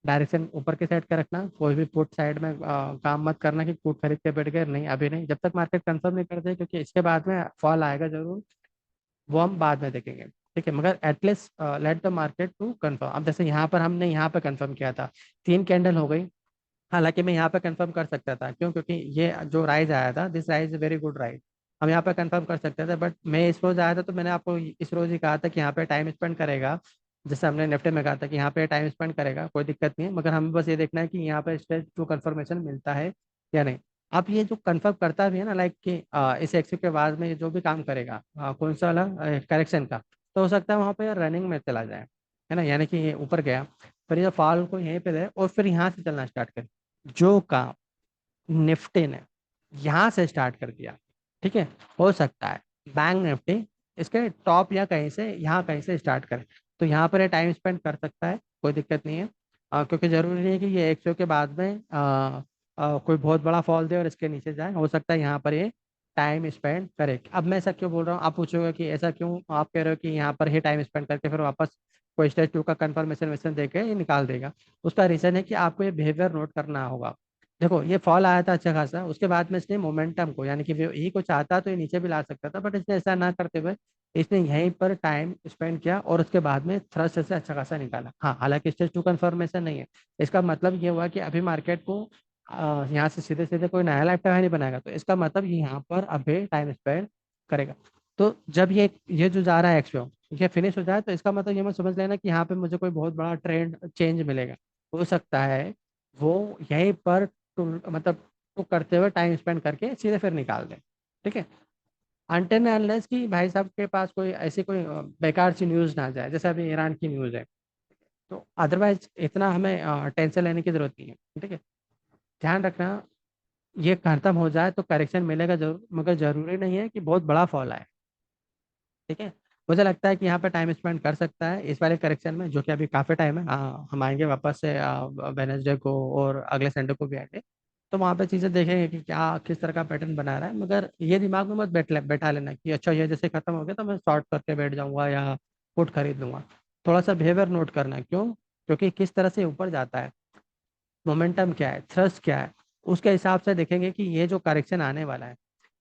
डायरेक्शन ऊपर के साइड का रखना, कोई भी पुट साइड में काम मत करना कि पुट खरीद के बैठ गए, नहीं अभी नहीं, जब तक मार्केट कंफर्म नहीं करते, क्योंकि इसके बाद में फॉल आएगा जरूर, वो हम बाद में देखेंगे। ठीक है, मगर at least let the market to confirm. अब जैसे यहाँ पर हमने यहाँ पे कंफर्म किया था, 3 कैंडल हो गई, हालांकि मैं यहाँ पे कंफर्म कर सकता था, क्यों, क्योंकि ये जो राइज आया था, this rise is very good rise, हम यहाँ पे कंफर्म कर सकते थे, बट मैं इस रोज आया था तो मैंने आपको इस रोज ही कहा था कि यहाँ पे टाइम स्पेंड करेगा, जैसे हमने निफ्टी में कहा था कि यहाँ पे टाइम स्पेंड करेगा, कोई दिक्कत नहीं है, मगर हमें बस ये देखना है कि यहाँ पे स्टेज टू कंफर्मेशन मिलता है या नहीं। अब ये जो कंफर्म करता भी है ना, लाइक कि इस एक्सिस के बाद में ये जो भी काम करेगा, कौन सा वाला करेक्शन का, तो हो सकता है वहाँ पे रनिंग में चला जाए, है ना, यानी कि ये ऊपर गया, फिर ये फॉल को यहीं पे दे और फिर यहाँ से चलना स्टार्ट करे, जो काम निफ्टी ने यहाँ से स्टार्ट कर दिया, ठीक है, हो सकता है बैंक निफ्टी इसके टॉप या कहीं से यहाँ कहीं से स्टार्ट करे, तो यहाँ पर ये टाइम स्पेंड कर सकता है, कोई दिक्कत नहीं है। क्योंकि जरूरी नहीं है कि ये 100 के बाद में कोई बहुत बड़ा फॉल दे और इसके नीचे जाए, हो सकता है यहाँ पर ये टाइम स्पेंड करे। अब मैं ऐसा क्यों बोल रहा हूँ, आप पूछोगे कि ऐसा क्यों आप कह रहे हो कि यहाँ पर ही टाइम स्पेंड करके फिर वापस कोई स्टेज 2 का कंफर्मेशन वेशन दे के ये निकाल देगा। उसका रीजन है कि आपको ये बिहेवियर नोट करना होगा। देखो ये फॉल आया था अच्छा खासा, उसके बाद में इसने मोमेंटम को यानी कि यही को चाहता तो ये नीचे भी ला सकता था, बट इसने ऐसा ना करते हुए इसने यहीं पर टाइम स्पेंड किया और उसके बाद में थ्रस्ट से अच्छा खासा निकाला। हाँ, हालांकि स्टेज 2 कंफर्मेशन नहीं है, इसका मतलब ये हुआ कि अभी मार्केट को यहाँ से सीधे सीधे कोई नया लाइफ टाइम नहीं बनाएगा, तो इसका मतलब ये यहाँ पर अभी टाइम स्पेंड करेगा। तो जब ये जो जा रहा है एक्सपो ये फिनिश हो जाए, तो इसका मतलब ये मत समझ लेना कि यहाँ पे मुझे कोई बहुत बड़ा ट्रेंड चेंज मिलेगा। हो सकता है वो यहीं पर मतलब तो करते हुए टाइम स्पेंड करके सीधे फिर निकाल दें, ठीक है। अनटिल अनलेस कि भाई साहब के पास कोई ऐसी कोई बेकार सी न्यूज़ ना जाए, जैसे अभी ईरान की न्यूज़ है, तो अदरवाइज इतना हमें टेंशन लेने की जरूरत नहीं है, ठीक है। ध्यान रखना, ये खत्म हो जाए तो करेक्शन मिलेगा जरूर, मगर जरूरी नहीं है कि बहुत बड़ा फॉल आए, ठीक है। मुझे लगता है कि यहाँ पे टाइम स्पेंड कर सकता है इस वाले करेक्शन में, जो कि अभी काफ़ी टाइम है। हम आएंगे वापस से वेनेसडे को और अगले संडे को भी आएंगे, तो वहाँ पे चीज़ें देखेंगे कि क्या किस तरह का पैटर्न बना रहा है। मगर ये दिमाग में मत बैठा लेना कि अच्छा ये जैसे खत्म हो गया तो मैं शॉर्ट करके बैठ जाऊंगा या पुट खरीद लूंगा। थोड़ा सा बिहेवियर नोट करना है, क्यों, क्योंकि किस तरह से ऊपर जाता है, मोमेंटम क्या है, थ्रस्ट क्या है, उसके हिसाब से देखेंगे कि ये जो करेक्शन आने वाला है,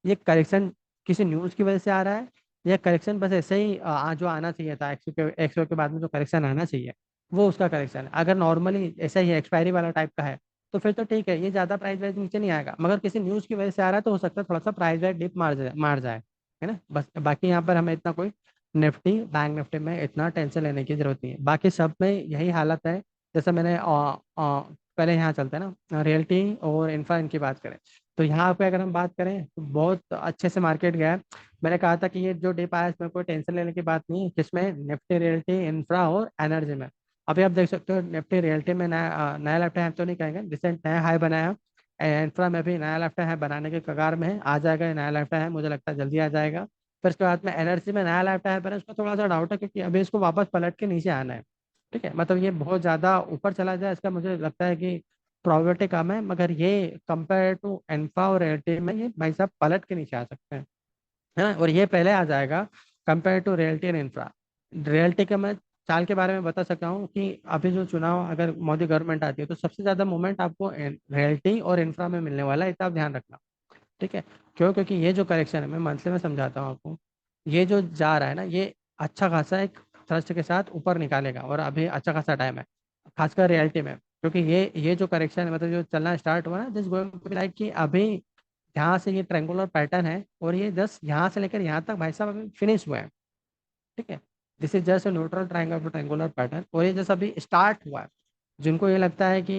ये करेक्शन किसी न्यूज़ की वजह से आ रहा है, या करेक्शन बस ऐसे ही जो आना चाहिए था 100 के बाद में जो करेक्शन आना चाहिए वो उसका करेक्शन है। अगर नॉर्मली ऐसा ही एक्सपायरी वाला टाइप का है तो फिर तो ठीक है, ये ज़्यादा प्राइस वाइज नीचे नहीं आएगा, मगर किसी न्यूज़ की वजह से आ रहा है तो हो सकता है थोड़ा सा प्राइस वाइज डिप मार जाए, है ना। बस बाकी यहाँ पर हमें इतना कोई निफ्टी बैंक निफ्टी में इतना टेंशन लेने की जरूरत नहीं है, बाकी सब में यही हालत है। जैसे मैंने पहले यहाँ चलते हैं ना, रियल्टी और इंफ्रा इनकी बात करें, तो यहाँ पे अगर हम बात करें तो बहुत अच्छे से मार्केट गया है। मैंने कहा था कि ये जो डिप आया इसमें कोई टेंशन लेने की बात नहीं है, किसमें, निफ्टी रियल्टी इंफ्रा और एनर्जी में। अभी आप देख सकते हो निफ्टी रियल्टी में नया लेफ्ट हैंड तो नहीं कहेंगे, रिसेंट नया हाई बनाया है, इंफ्रा में भी नया लेफ्ट हैंड बनाने के कगार में है, आ जाएगा ये नया लेफ्ट हैंड, मुझे लगता है जल्दी आ जाएगा। फिर उसके बाद में एनर्जी में नया लेफ्ट हैंड बना, उसका थोड़ा सा डाउट है क्योंकि अभी इसको वापस पलट के नीचे आना है, ठीक है। मतलब ये बहुत ज़्यादा ऊपर चला जाए इसका मुझे लगता है कि प्रोबेबिलिटी कम है, मगर ये कंपेयर टू एनफा और रियल्टी में ये भाई साहब पलट के नीचे आ सकते हैं, है ना। और ये पहले आ जाएगा compare to realty and infra. Realty का मैं चाल के बारे में बता सकता हूँ कि अभी जो चुनाव अगर मोदी गवर्नमेंट आती है तो सबसे ज्यादा मूवमेंट आपको रियल्टी और इंफ्रा में मिलने वाला है, इतना आप ध्यान रखना, ठीक है। क्यों, क्योंकि ये जो करेक्शन है मैं मंथली में समझाता हूँ आपको, ये जो जा रहा है ना ये अच्छा खासा एक थ्रस्ट के साथ ऊपर निकालेगा और अभी अच्छा खासा टाइम है, खासकर रियलिटी में, क्योंकि ये जो करेक्शन है मतलब जो चलना स्टार्ट हुआ ना, this going to be like कि अभी यहाँ से ये ट्रेंगुलर पैटर्न है और ये जस्ट यहाँ से लेकर यहाँ तक भाई साहब अभी फिनिश हुआ है, ठीक है। This is just neutral triangle triangular pattern, और ये जस्ट अभी स्टार्ट हुआ है। जिनको ये लगता है कि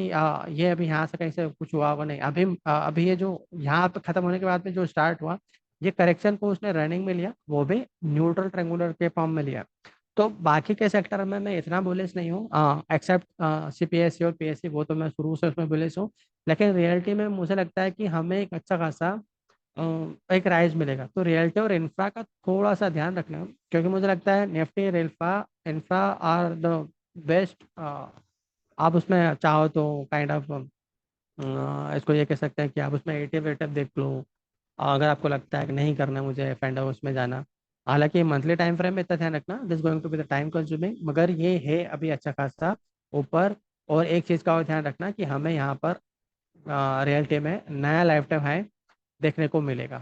ये अभी यहाँ से कहीं से कुछ हुआ होगा, नहीं, अभी ये जो यहाँ पे खत्म होने के बाद में जो स्टार्ट हुआ, ये करेक्शन को उसने रनिंग में लिया, वो भी न्यूट्रल ट्रायंगुलर के फॉर्म में लिया। तो बाकी के सेक्टर में मैं इतना बुलिश नहीं हूँ, एक्सेप्ट सीपीएससी और पीएससी, वो तो मैं शुरू से उसमें बुलिश हूँ। लेकिन रियलिटी में मुझे लगता है कि हमें एक अच्छा खासा अ, एक राइज मिलेगा, तो रियल्टी और इंफ्रा का थोड़ा सा ध्यान रखना, क्योंकि मुझे लगता है Nifty infra infra are the best. आप उसमें चाहो तो काइंड ऑफ इसको ये कह सकते हैं कि आप उसमें एटीएफ वेटीएफ देख लो, अगर आपको लगता है कि नहीं करना मुझे फैंड हाउस में जाना। हालांकि मंथली टाइम फ्रेम में इतना ध्यान रखना, this going to be the time consuming, मगर ये है अभी अच्छा खासा ऊपर। और एक चीज़ का और ध्यान रखना कि हमें यहाँ पर रियल्टी में नया लाइफ टाइम हाई देखने को मिलेगा,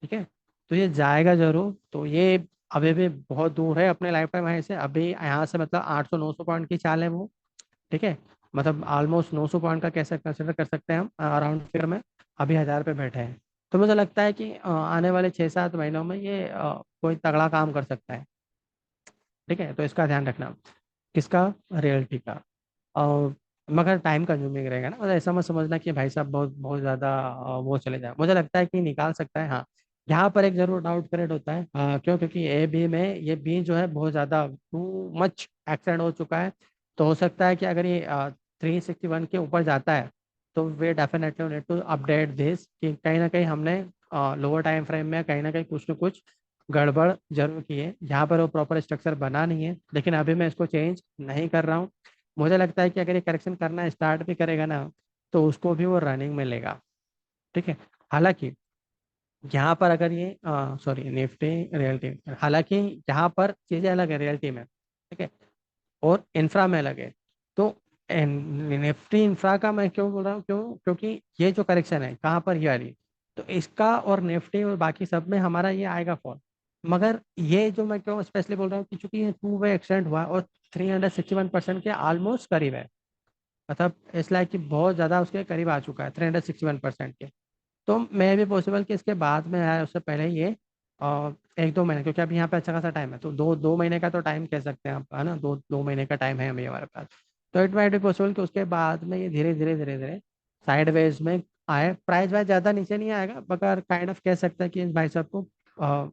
ठीक है। तो ये जाएगा जरूर, तो ये अभी भी बहुत दूर है अपने लाइफ टाइम हाई से, अभी यहाँ से मतलब 800-900 पॉइंट की चाल है वो, ठीक है। मतलब ऑलमोस्ट 900 पॉइंट का कैसे कंसिडर कर सकते हैं हम अराउंड फिगर में, अभी 1000 पे बैठे हैं। तो मुझे लगता है कि आने वाले 6-7 महीनों में ये कोई तगड़ा काम कर सकता है, ठीक है। तो इसका ध्यान रखना, किसका, रियलिटी का। और मगर टाइम कंज्यूमिंग रहेगा ना, मतलब ऐसा मत समझना कि भाई साहब बहुत बहुत ज़्यादा वो चले जाए, मुझे लगता है कि निकाल सकता है, हाँ। यहाँ पर एक जरूर डाउट क्रिएट होता है, क्यों, क्योंकि ए बी में ये बी जो है बहुत ज़्यादा टू मच एक्सटेंड हो चुका है। तो हो सकता है कि अगर ये 361 के ऊपर जाता है तो वे definitely need to update this कि कहीं ना कहीं हमने लोअर टाइम फ्रेम में कहीं ना कहीं कुछ न कुछ गड़बड़ जरूर की है, यहाँ पर वो प्रॉपर स्ट्रक्चर बना नहीं है, लेकिन अभी मैं इसको चेंज नहीं कर रहा हूँ। मुझे लगता है कि अगर ये करेक्शन करना स्टार्ट भी करेगा ना, तो उसको भी वो रनिंग में लेगा। ठीक है। हालांकि यहाँ पर अगर ये सॉरी निफ्टी रियल्टी, हालांकि यहाँ पर चीज़ें अलग है रियल्टी में। ठीक है। और इंफ्रा में अलग है। तो निफ्टी इंफ्रा का मैं क्यों बोल रहा हूँ, क्योंकि ये जो करेक्शन है कहाँ पर, ये वाली, तो इसका और निफ्टी और बाकी सब में हमारा ये आएगा फॉल। मगर ये जो मैं क्यों स्पेशली बोल रहा हूँ कि चूंकि ये 2 वे एक्सटेंड हुआ और 361% के ऑलमोस्ट करीब है, मतलब इट्स लाइक कि बहुत ज़्यादा उसके करीब आ चुका है 361% के। तो मे भी पॉसिबल कि इसके बाद में आए उससे पहले ये एक दो महीने, क्योंकि अभी यहाँ पे अच्छा खासा टाइम है, तो दो दो महीने का तो टाइम कह सकते हैं आप, है ना, दो दो महीने का टाइम है अभी हमारे पास। तो इट माइट बी पॉसिबल कि उसके बाद में ये धीरे धीरे धीरे धीरे साइड वेज में आए, प्राइस वाइज ज़्यादा नीचे नहीं आएगा, मगर काइंड ऑफ कह सकते हैं कि इस भाई साहब को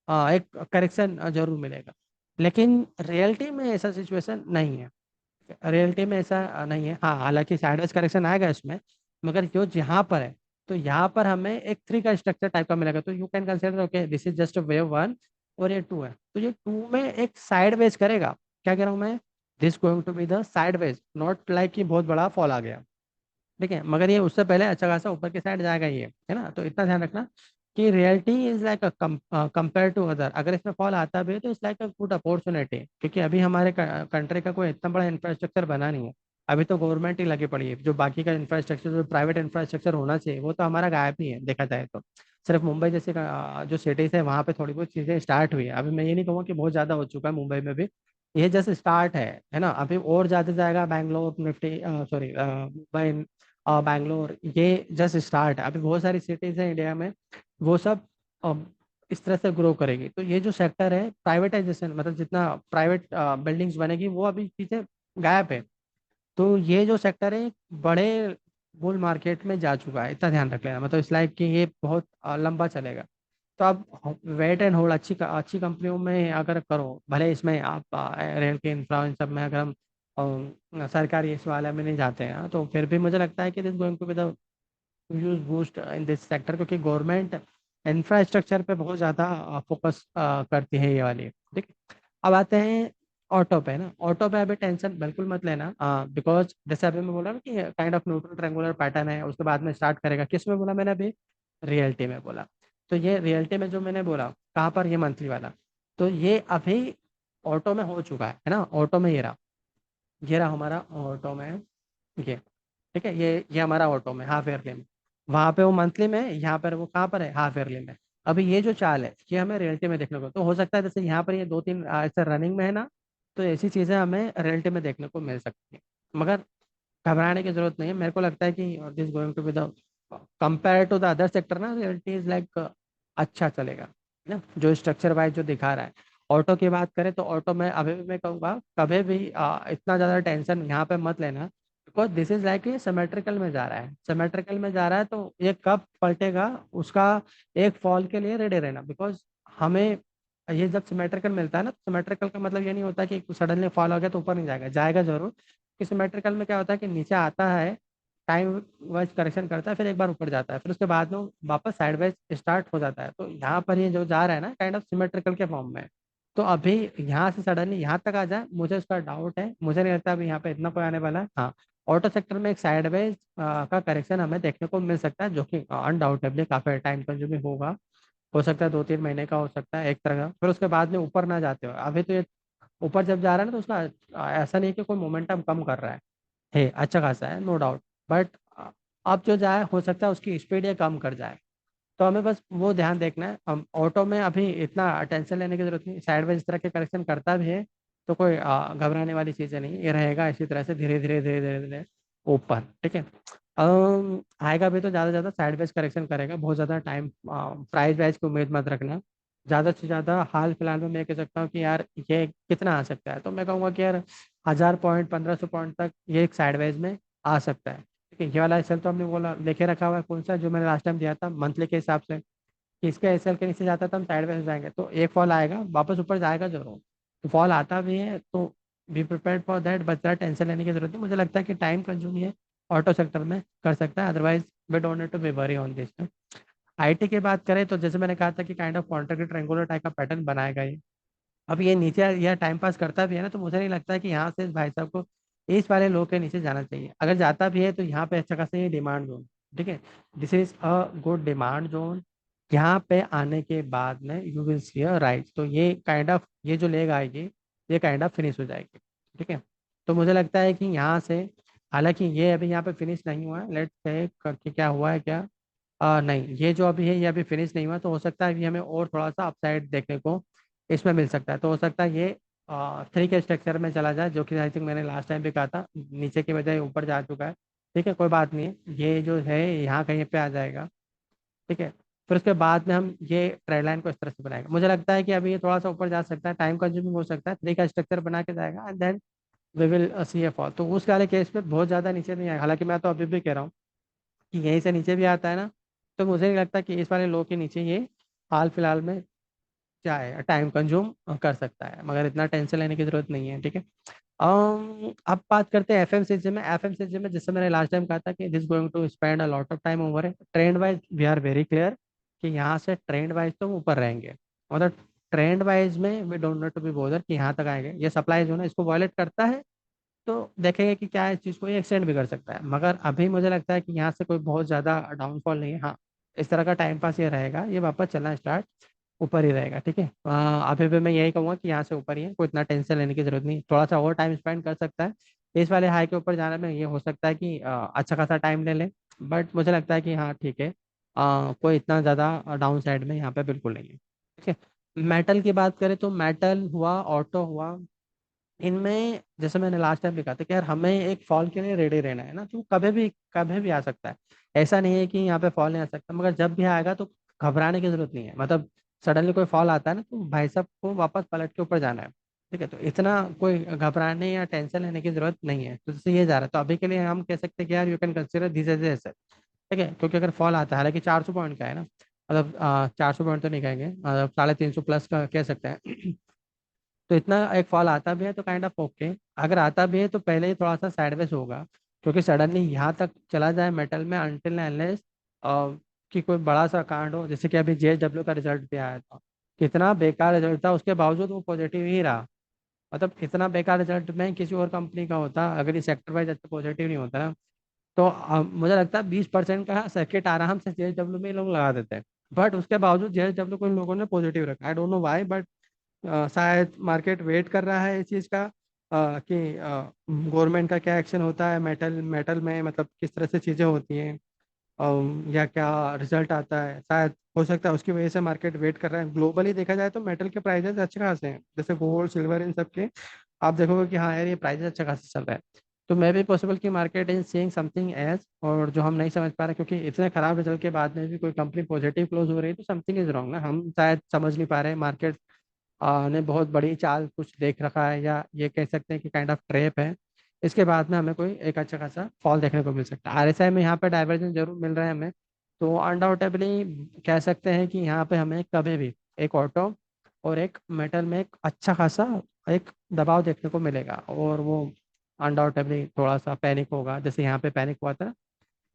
एक करेक्शन जरूर मिलेगा। लेकिन रियलिटी में ऐसा सिचुएशन नहीं है। रियलिटी में ऐसा नहीं है। हाँ, हालांकि साइडवेज करेक्शन आएगा इसमें, मगर जो यहाँ पर है, तो यहाँ पर हमें एक थ्री का स्ट्रक्चर टाइप का मिलेगा, तो you can consider okay this is just wave one, और ये टू है, तो ये टू में एक साइडवेज करेगा। क्या कह रहा हूँ मैं, this going to be the sideways, not like कि बहुत बड़ा फॉल आ गया। ठीक है, मगर ये उससे पहले अच्छा खासा ऊपर की साइड जाएगा ये, है ना, तो इतना ध्यान रखना कि reality is like compare to other, अगर इसमें फॉल आता भी है तो it's like a good opportunity, क्योंकि अभी हमारे कंट्री का कोई इतना बड़ा इंफ्रास्ट्रक्चर बना नहीं है। अभी तो गवर्नमेंट ही लगी पड़ी है, जो बाकी का इंफ्रास्ट्रक्चर, जो प्राइवेट इंफ्रास्ट्रक्चर होना चाहिए वो तो हमारा गायब ही है देखा जाए तो। सिर्फ मुंबई जैसे जो सिटीज है वहाँ पे थोड़ी बहुत चीज़ें स्टार्ट हुई है, अभी मैं ये नहीं कहूँगा कि बहुत ज़्यादा हो चुका है मुंबई में भी। ये जस्ट स्टार्ट है ना, अभी और ज़्यादा जाएगा बैंगलोर निफ्टी, सॉरी मुंबई, बैंगलोर, ये जस्ट स्टार्ट है, अभी बहुत सारी सिटीज हैं इंडिया में, वो सब इस तरह से ग्रो करेगी। तो ये जो सेक्टर है प्राइवेटाइजेशन, मतलब जितना प्राइवेट बिल्डिंग्स बनेगी वो अभी चीजें गायब है। तो ये जो सेक्टर है बड़े बुल मार्केट में जा चुका है, इतना ध्यान रख लेना, मतलब इस लाइक कि ये बहुत लंबा चलेगा। तो आप वेट एंड होल्ड, अच्छी अच्छी कंपनियों में अगर करो, भले इसमें आप रेल के इंफ्रा इन सब में अगर हम सरकारी इस वाले में नहीं जाते हैं, तो फिर भी मुझे लगता है कि this going to be the use boost in this sector, क्योंकि गवर्नमेंट इंफ्रास्ट्रक्चर पे बहुत ज़्यादा फोकस करती है ये वाली। ठीक है। अब आते हैं ऑटो पे ना, ऑटो पे अभी टेंशन बिल्कुल मत लेना, बिकॉज जैसे अभी मैं बोला ना कि kind of neutral triangular pattern है, उसके बाद में स्टार्ट करेगा, किस में बोला मैंने अभी, रियल्टी में बोला। तो ये रियल्टी में जो मैंने बोला कहाँ पर, ये मंथली वाला, तो ये अभी ऑटो में हो चुका है ना, ऑटो में ये रहा हमारा ऑटो में ये। ठीक है, ये हमारा ऑटो में हाफ ईयरली में, वहां पे वो मंथली में, यहाँ पर वो कहाँ पर है, हाफ ईयरली में। अभी ये जो चाल है ये हमें रियलिटी में देखने को, तो हो सकता है जैसे यहाँ पर ये दो तीन ऐसे रनिंग में है ना, तो ऐसी चीजें हमें रियलिटी में देखने को मिल सकती है। मगर घबराने की जरूरत नहीं है, मेरे को लगता है कि this going to be the compare to the other sector ना, रियलिटी इज लाइक अच्छा चलेगा, है ना, जो स्ट्रक्चर वाइज जो दिखा रहा है। ऑटो की बात करें तो ऑटो में अभी भी मैं कहूँगा कभी भी इतना ज़्यादा टेंशन यहाँ पे मत लेना, बिकॉज दिस इज लाइक ये सिमेट्रिकल में जा रहा है, सिमेट्रिकल में जा रहा है, तो ये कब पलटेगा उसका एक फॉल के लिए रेडी रहना, बिकॉज हमें ये जब सिमेट्रिकल मिलता है ना, तो सिमेट्रिकल का मतलब ये नहीं होता कि सडनली फॉल हो गया तो ऊपर नहीं जाएगा, जाएगा जरूर। कि सिमेट्रिकल में क्या होता है कि नीचे आता है, टाइम वाइज करेक्शन करता है, फिर एक बार ऊपर जाता है, फिर उसके बाद में वो वापस साइड वाइज स्टार्ट हो जाता है, तो यहाँ पर ये जो जा रहा है ना काइंड ऑफ सिमेट्रिकल के फॉर्म में। तो अभी यहाँ से सडनली यहाँ तक आ जाए, मुझे उसका डाउट है, मुझे नहीं लगता अभी यहाँ पे इतना कोई आने वाला है। हाँ, ऑटो सेक्टर में एक साइड वाइज का करेक्शन हमें देखने को मिल सकता है, जो कि अनडाउटेबली काफी टाइम कंज्यूमिंग होगा, हो सकता है 2-3 महीने का, हो सकता है एक तरह का, फिर उसके बाद में ऊपर ना जाते हो। अभी तो ये ऊपर जब जा रहा है ना, तो उसका ऐसा नहीं है कि कोई मोमेंटम कम कर रहा है अच्छा खासा है, नो डाउट। बट अब जो जाए हो सकता है उसकी स्पीड ये कम कर जाए, तो हमें बस वो ध्यान देखना है। हम ऑटो में अभी इतना टेंशन लेने की जरूरत नहीं, साइडवेज इस तरह के करेक्शन करता भी है तो कोई घबराने वाली चीज़ें नहीं, ये रहेगा इसी तरह से धीरे धीरे धीरे धीरे धीरे ऊपर। ठीक है। आएगा भी तो ज़्यादा से ज़्यादा साइडवेज करेक्शन करेगा, बहुत ज़्यादा टाइम प्राइस वाइज की उम्मीद मत रखना। ज़्यादा से ज़्यादा हाल फिलहाल में मैं कह सकता हूँ कि यार ये कितना आ सकता है, तो मैं कहूँगा कि यार 1000 पॉइंट 1500 पॉइंट तक ये एक साइडवेज में आ सकता है। ठीक है, ये वाला एसएल तो हमने बोला लेके रखा हुआ है, कौन सा जो मैंने लास्ट टाइम दिया था मंथली के हिसाब से, कि इसके एसएल के नीचे जाता तो हम साइड में जाएंगे, तो एक फॉल आएगा वापस ऊपर जाएगा जरूर। तो फॉल आता भी है तो बी प्रिपेयर्ड फॉर दैट, बच रहा टेंशन लेने की जरूरत नहीं, मुझे लगता है कि टाइम कंज्यूमिंग है, ऑटो सेक्टर में कर सकता है, otherwise we don't need to be worry on this. IT की बात करें तो जैसे मैंने कहा था कि kind of contract triangular type का पैटर्न बनाएगा ये। अब ये नीचे यह टाइम पास करता भी है ना, तो मुझे नहीं लगता है कि यहाँ से इस भाई साहब को इस वाले लो के नीचे जाना चाहिए। अगर जाता भी है तो यहाँ पे अच्छा खासा ये डिमांड जोन, ठीक है, this is a good demand zone. यहाँ पे आने के बाद में you will see a right, तो ये काइंड ऑफ ये जो लेग आएगी ये काइंड ऑफ फिनिश हो जाएगी, ठीक है। तो मुझे लगता है कि यहाँ से, हालांकि ये अभी यहाँ पे फिनिश नहीं हुआ है, लेट्स से कि क्या हुआ है क्या, नहीं, ये जो अभी है ये अभी फिनिश नहीं हुआ, तो हो सकता है अभी हमें और थोड़ा सा अपसाइड देखने को इसमें मिल सकता है। तो हो सकता है ये थ्री के स्ट्रक्चर में चला जाए, जो कि आई थिंक मैंने लास्ट टाइम भी कहा था, नीचे की बजाय ऊपर जा चुका है। ठीक है, कोई बात नहीं है, ये जो है यहाँ कहीं पे आ जाएगा, ठीक है। फिर उसके बाद में हम ये ट्रेड लाइन को इस तरह से बनाएंगे। मुझे लगता है कि अभी ये थोड़ा सा ऊपर जा सकता है, टाइम कंज्यूमिंग हो सकता है, थ्री का स्ट्रक्चर बना के जाएगा and then we will see a fall. तो उस वाले केस में बहुत ज़्यादा नीचे नहीं आएगा। हालांकि मैं तो अभी भी कह रहा हूँ कि यहीं से नीचे भी आता है ना, तो मुझे नहीं लगता कि इस वाले लो के नीचे ये हाल फिलहाल में क्या है टाइम कंज्यूम कर सकता है, मगर इतना टेंशन लेने की जरूरत नहीं है, ठीक है। अब बात करते हैं एफएमसीजी में। एफएमसीजी में जैसे मैंने लास्ट टाइम कहा था कि this going to spend a lot of time over है। Trend wise we are very clear कि यहाँ से ट्रेंड वाइज तो ऊपर रहेंगे, मतलब ट्रेंड वाइज में we don't need to be bother कि यहाँ तक आएंगे। ये सप्लाई जो है ना इसको वॉयलेट करता है तो देखेंगे कि क्या इस चीज़ को ये एक्सटेंड भी कर सकता है, मगर अभी मुझे लगता है कि यहाँ से कोई बहुत ज़्यादा डाउनफॉल नहीं है। हाँ, इस तरह का टाइम पास ये रहेगा, ये वापस चलना स्टार्ट ऊपर ही रहेगा, ठीक है। अभी भी मैं यही कहूँगा कि यहाँ से ऊपर ही है, कोई इतना टेंशन लेने की जरूरत नहीं, थोड़ा सा और टाइम स्पेंड कर सकता है इस वाले हाई के ऊपर जाने में। ये हो सकता है कि अच्छा खासा टाइम ले ले, बट मुझे लगता है कि हाँ ठीक है, कोई इतना ज़्यादा डाउन साइड में यहाँ पे बिल्कुल नहीं है, ठीक है। मेटल की बात करें तो मेटल हुआ, ऑटो हुआ, इनमें जैसे मैंने लास्ट टाइम भी कहा था कि यार हमें एक फॉल के लिए रेडी रहना है ना, तो कभी भी आ सकता है। ऐसा नहीं है कि यहाँ पे फॉल नहीं आ सकता, मगर जब भी आएगा तो घबराने की जरूरत नहीं है। मतलब सडनली कोई फॉल आता है ना, तो भाई साहब को वापस पलट के ऊपर जाना है, ठीक है। तो इतना कोई घबराने या टेंशन लेने की जरूरत नहीं है। तो जैसे ये जा रहा है तो अभी के लिए हम कह सकते हैं कि यार you can consider this as asset, ठीक है। क्योंकि अगर फॉल आता है, हालांकि 400 पॉइंट का है ना, मतलब 400 पॉइंट तो नहीं कहेंगे, मतलब 350 प्लस का कह सकते हैं। तो इतना एक फॉल आता भी है तो काइंड ऑफ ओके, अगर आता भी है तो पहले ही थोड़ा सा साइडवेज होगा, क्योंकि सडनली यहाँ तक चला जाए मेटल में अनटिल अनलेस कि कोई बड़ा सा कांड हो, जैसे कि अभी जेएसडब्ल्यू का रिजल्ट भी आया था, कितना बेकार रिजल्ट था, उसके बावजूद वो पॉजिटिव ही रहा। मतलब इतना बेकार रिजल्ट में किसी और कंपनी का होता, अगर ये सेक्टर वाइज अच्छा पॉजिटिव नहीं होता ना, तो मुझे लगता है 20% का सर्किट आराम से जेएसडब्ल्यू में ये लोग लगा देते हैं। बट उसके बावजूद जेएसडब्ल्यू को इन लोगों ने पॉजिटिव रखा, I don't know why, but शायद मार्केट वेट कर रहा है इस चीज़ का, कि गवर्नमेंट का क्या एक्शन होता है मेटल मेटल में, मतलब किस तरह से चीज़ें होती हैं, या क्या रिजल्ट आता है। शायद हो सकता है उसकी वजह से मार्केट वेट कर रहा है। ग्लोबली देखा जाए तो मेटल के प्राइसेस अच्छे खासे हैं, जैसे गोल्ड सिल्वर इन सब के आप देखोगे कि हाँ यार ये प्राइसेस अच्छा खासा चल रहा है। तो मे भी पॉसिबल कि market is seeing something as, और जो हम नहीं समझ पा रहे, क्योंकि इतने खराब रिजल्ट के बाद में भी कोई कंपनी पॉजिटिव क्लोज हो रही है तो समथिंग इज रॉन्ग ना, हम शायद समझ नहीं पा रहे। मार्केट ने बहुत बड़ी चाल कुछ देख रखा है, या ये कह सकते हैं कि काइंड ऑफ ट्रैप है। इसके बाद में हमें कोई एक अच्छा खासा फॉल देखने को मिल सकता है। आरएसआई में यहाँ पे डाइवर्जेंस जरूर मिल रहा है हमें, तो अनडाउटेबली कह सकते हैं कि यहाँ पे हमें कभी भी एक ऑटो और एक मेटल में एक अच्छा खासा एक दबाव देखने को मिलेगा, और वो अनडाउटेबली थोड़ा सा पैनिक होगा, जैसे यहाँ पे पैनिक हुआ था।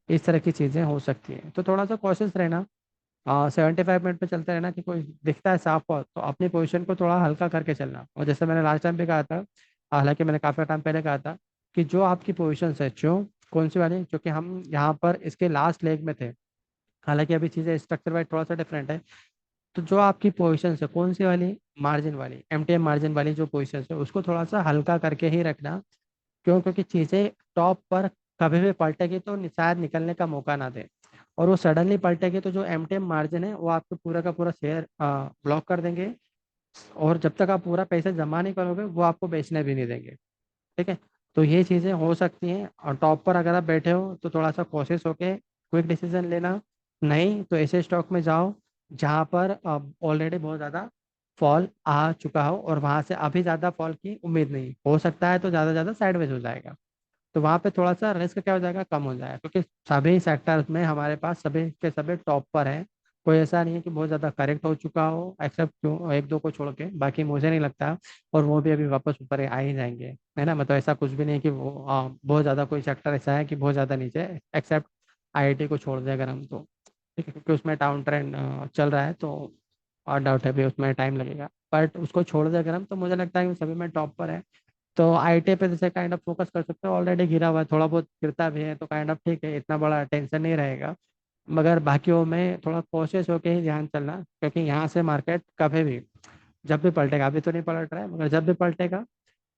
इस तरह की चीज़ें हो सकती हैं, तो थोड़ा सा कॉशियस रहना। 75 मिनट पे चलते रहना, कि कोई दिखता है साफ और तो अपनी पोजीशन को थोड़ा हल्का करके चलना। और जैसे मैंने लास्ट टाइम भी कहा था, हालांकि मैंने काफ़ी टाइम पहले कहा था, कि जो आपकी पोजीशन है जो कौन सी वाली, क्योंकि हम यहाँ पर इसके लास्ट लेग में थे, हालांकि अभी चीज़ें स्ट्रक्चर वाइज थोड़ा सा डिफरेंट है। तो जो आपकी पोजीशन है कौन सी वाली, मार्जिन वाली, एमटीएम मार्जिन वाली जो पोजीशन है उसको थोड़ा सा हल्का करके ही रखना। क्यों? क्योंकि चीज़ें टॉप पर कभी भी पलटेगी तो शायद निकलने का मौका ना दे, और वो सडनली पलटेगी तो जो एमटीएम मार्जिन है वो आपको पूरा का पूरा शेयर ब्लॉक कर देंगे, और जब तक आप पूरा पैसा जमा नहीं करोगे वो आपको बेचने भी नहीं देंगे, ठीक है। तो ये चीज़ें हो सकती हैं, और टॉप पर अगर आप बैठे हो तो थोड़ा सा कोशिश होके क्विक डिसीजन लेना, नहीं तो ऐसे स्टॉक में जाओ जहाँ पर ऑलरेडी बहुत ज़्यादा फॉल आ चुका हो, और वहाँ से अभी ज़्यादा फॉल की उम्मीद नहीं हो सकता है, तो ज़्यादा ज़्यादा साइडवेज हो जाएगा। तो वहाँ पे थोड़ा सा रिस्क क्या हो जाएगा, कम हो जाएगा, क्योंकि सभी सेक्टर्स में हमारे पास सभी के सभी टॉप पर हैं, कोई ऐसा नहीं है कि बहुत ज़्यादा करेक्ट हो चुका हो, एक्सेप्ट क्यों एक दो को छोड़ के, बाकी मुझे नहीं लगता। और वो भी अभी वापस ऊपर आ ही जाएंगे, है ना। मतलब ऐसा कुछ भी नहीं है कि वो बहुत ज़्यादा कोई सेक्टर ऐसा है कि बहुत ज़्यादा नीचे है, एक्सेप्ट आईआईटी को छोड़ दें अगर हम तो। ठीक है, क्योंकि उसमें डाउन ट्रेंड चल रहा है, तो और डाउट है भी उसमें टाइम लगेगा। बट उसको छोड़ दें अगर हम, तो मुझे लगता है कि सभी में टॉप पर है। तो आईटी पे जैसे काइंड ऑफ फोकस कर सकते हो, ऑलरेडी गिरा हुआ है, थोड़ा बहुत गिरता भी है तो काइंड ऑफ ठीक है, इतना बड़ा टेंशन नहीं रहेगा। मगर बाकियों में थोड़ा कॉशियस होकर ही ध्यान चलना, क्योंकि यहाँ से मार्केट कभी भी जब भी पलटेगा, अभी तो नहीं पलट रहा है मगर जब भी पलटेगा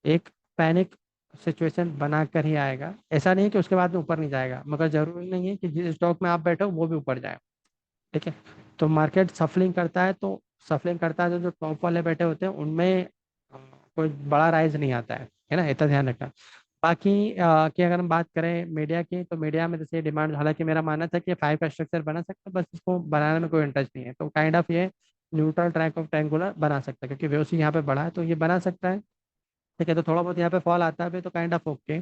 एक पैनिक सिचुएशन बना कर ही आएगा। ऐसा नहीं कि उसके बाद में ऊपर नहीं जाएगा, मगर जरूरी नहीं है कि जिस स्टॉक में आप बैठे हो वो भी ऊपर जाए। ठीक है। तो मार्केट सफलिंग करता है, तो सफलिंग करता है तो जो टॉप वाले बैठे होते हैं उनमें कोई बड़ा राइज नहीं आता है ना, इतना ध्यान रखना। बाकी की अगर हम बात करें मीडिया की, तो मीडिया में जैसे डिमांड, हालांकि मेरा मानना था कि फाइव का स्ट्रक्चर बना सकता है, बस इसको बनाने में कोई इंटरेस्ट नहीं है, तो काइंड ऑफ ये न्यूट्रल ट्रैक ऑफ ट्रैंगुलर बना सकता है, क्योंकि वेलोसिटी यहाँ पे बढ़ा है तो ये बना सकता है। ठीक है, तो थोड़ा बहुत यहाँ पे फॉल आता है भी तो काइंड ऑफ ओके।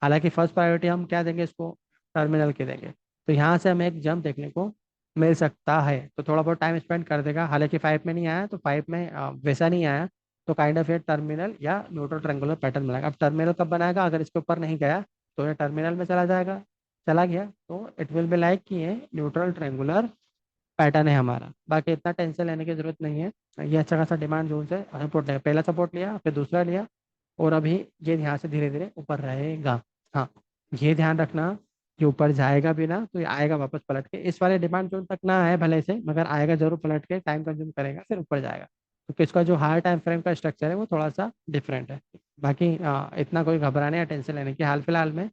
हालांकि फर्स्ट प्रायोरिटी हम क्या देंगे इसको, टर्मिनल के देंगे। तो यहाँ से हमें एक जंप देखने को मिल सकता है, तो थोड़ा बहुत टाइम स्पेंड कर देगा। हालांकि फाइव में नहीं आया, तो फाइव में वैसा नहीं आया, तो काइंड ऑफ ये टर्मिनल या न्यूट्रल ट्रायंगुलर पैटर्न बनाएगा। अब टर्मिनल कब बनाएगा, अगर इसके ऊपर नहीं गया तो ये टर्मिनल में चला जाएगा। चला गया तो इट विल बी लाइक कि ये न्यूट्रल ट्रायंगुलर पैटर्न है हमारा, बाकी इतना टेंशन लेने की जरूरत नहीं है। ये अच्छा खासा डिमांड जोन से सपोर्ट लिया, पहला सपोर्ट लिया फिर दूसरा लिया, और अभी ये यहाँ से धीरे धीरे ऊपर रहेगा। हाँ, ये ध्यान रखना कि ऊपर जाएगा भी ना तो ये आएगा वापस पलट के, इस वाले डिमांड जोन तक ना आए भले से, मगर आएगा जरूर पलट के, टाइम कंज्यूम करेगा फिर ऊपर जाएगा, क्योंकि इसका जो हायर टाइम फ्रेम का स्ट्रक्चर है वो थोड़ा सा डिफरेंट है। बाकी इतना कोई घबराने या टेंशन लेने की हाल फिलहाल में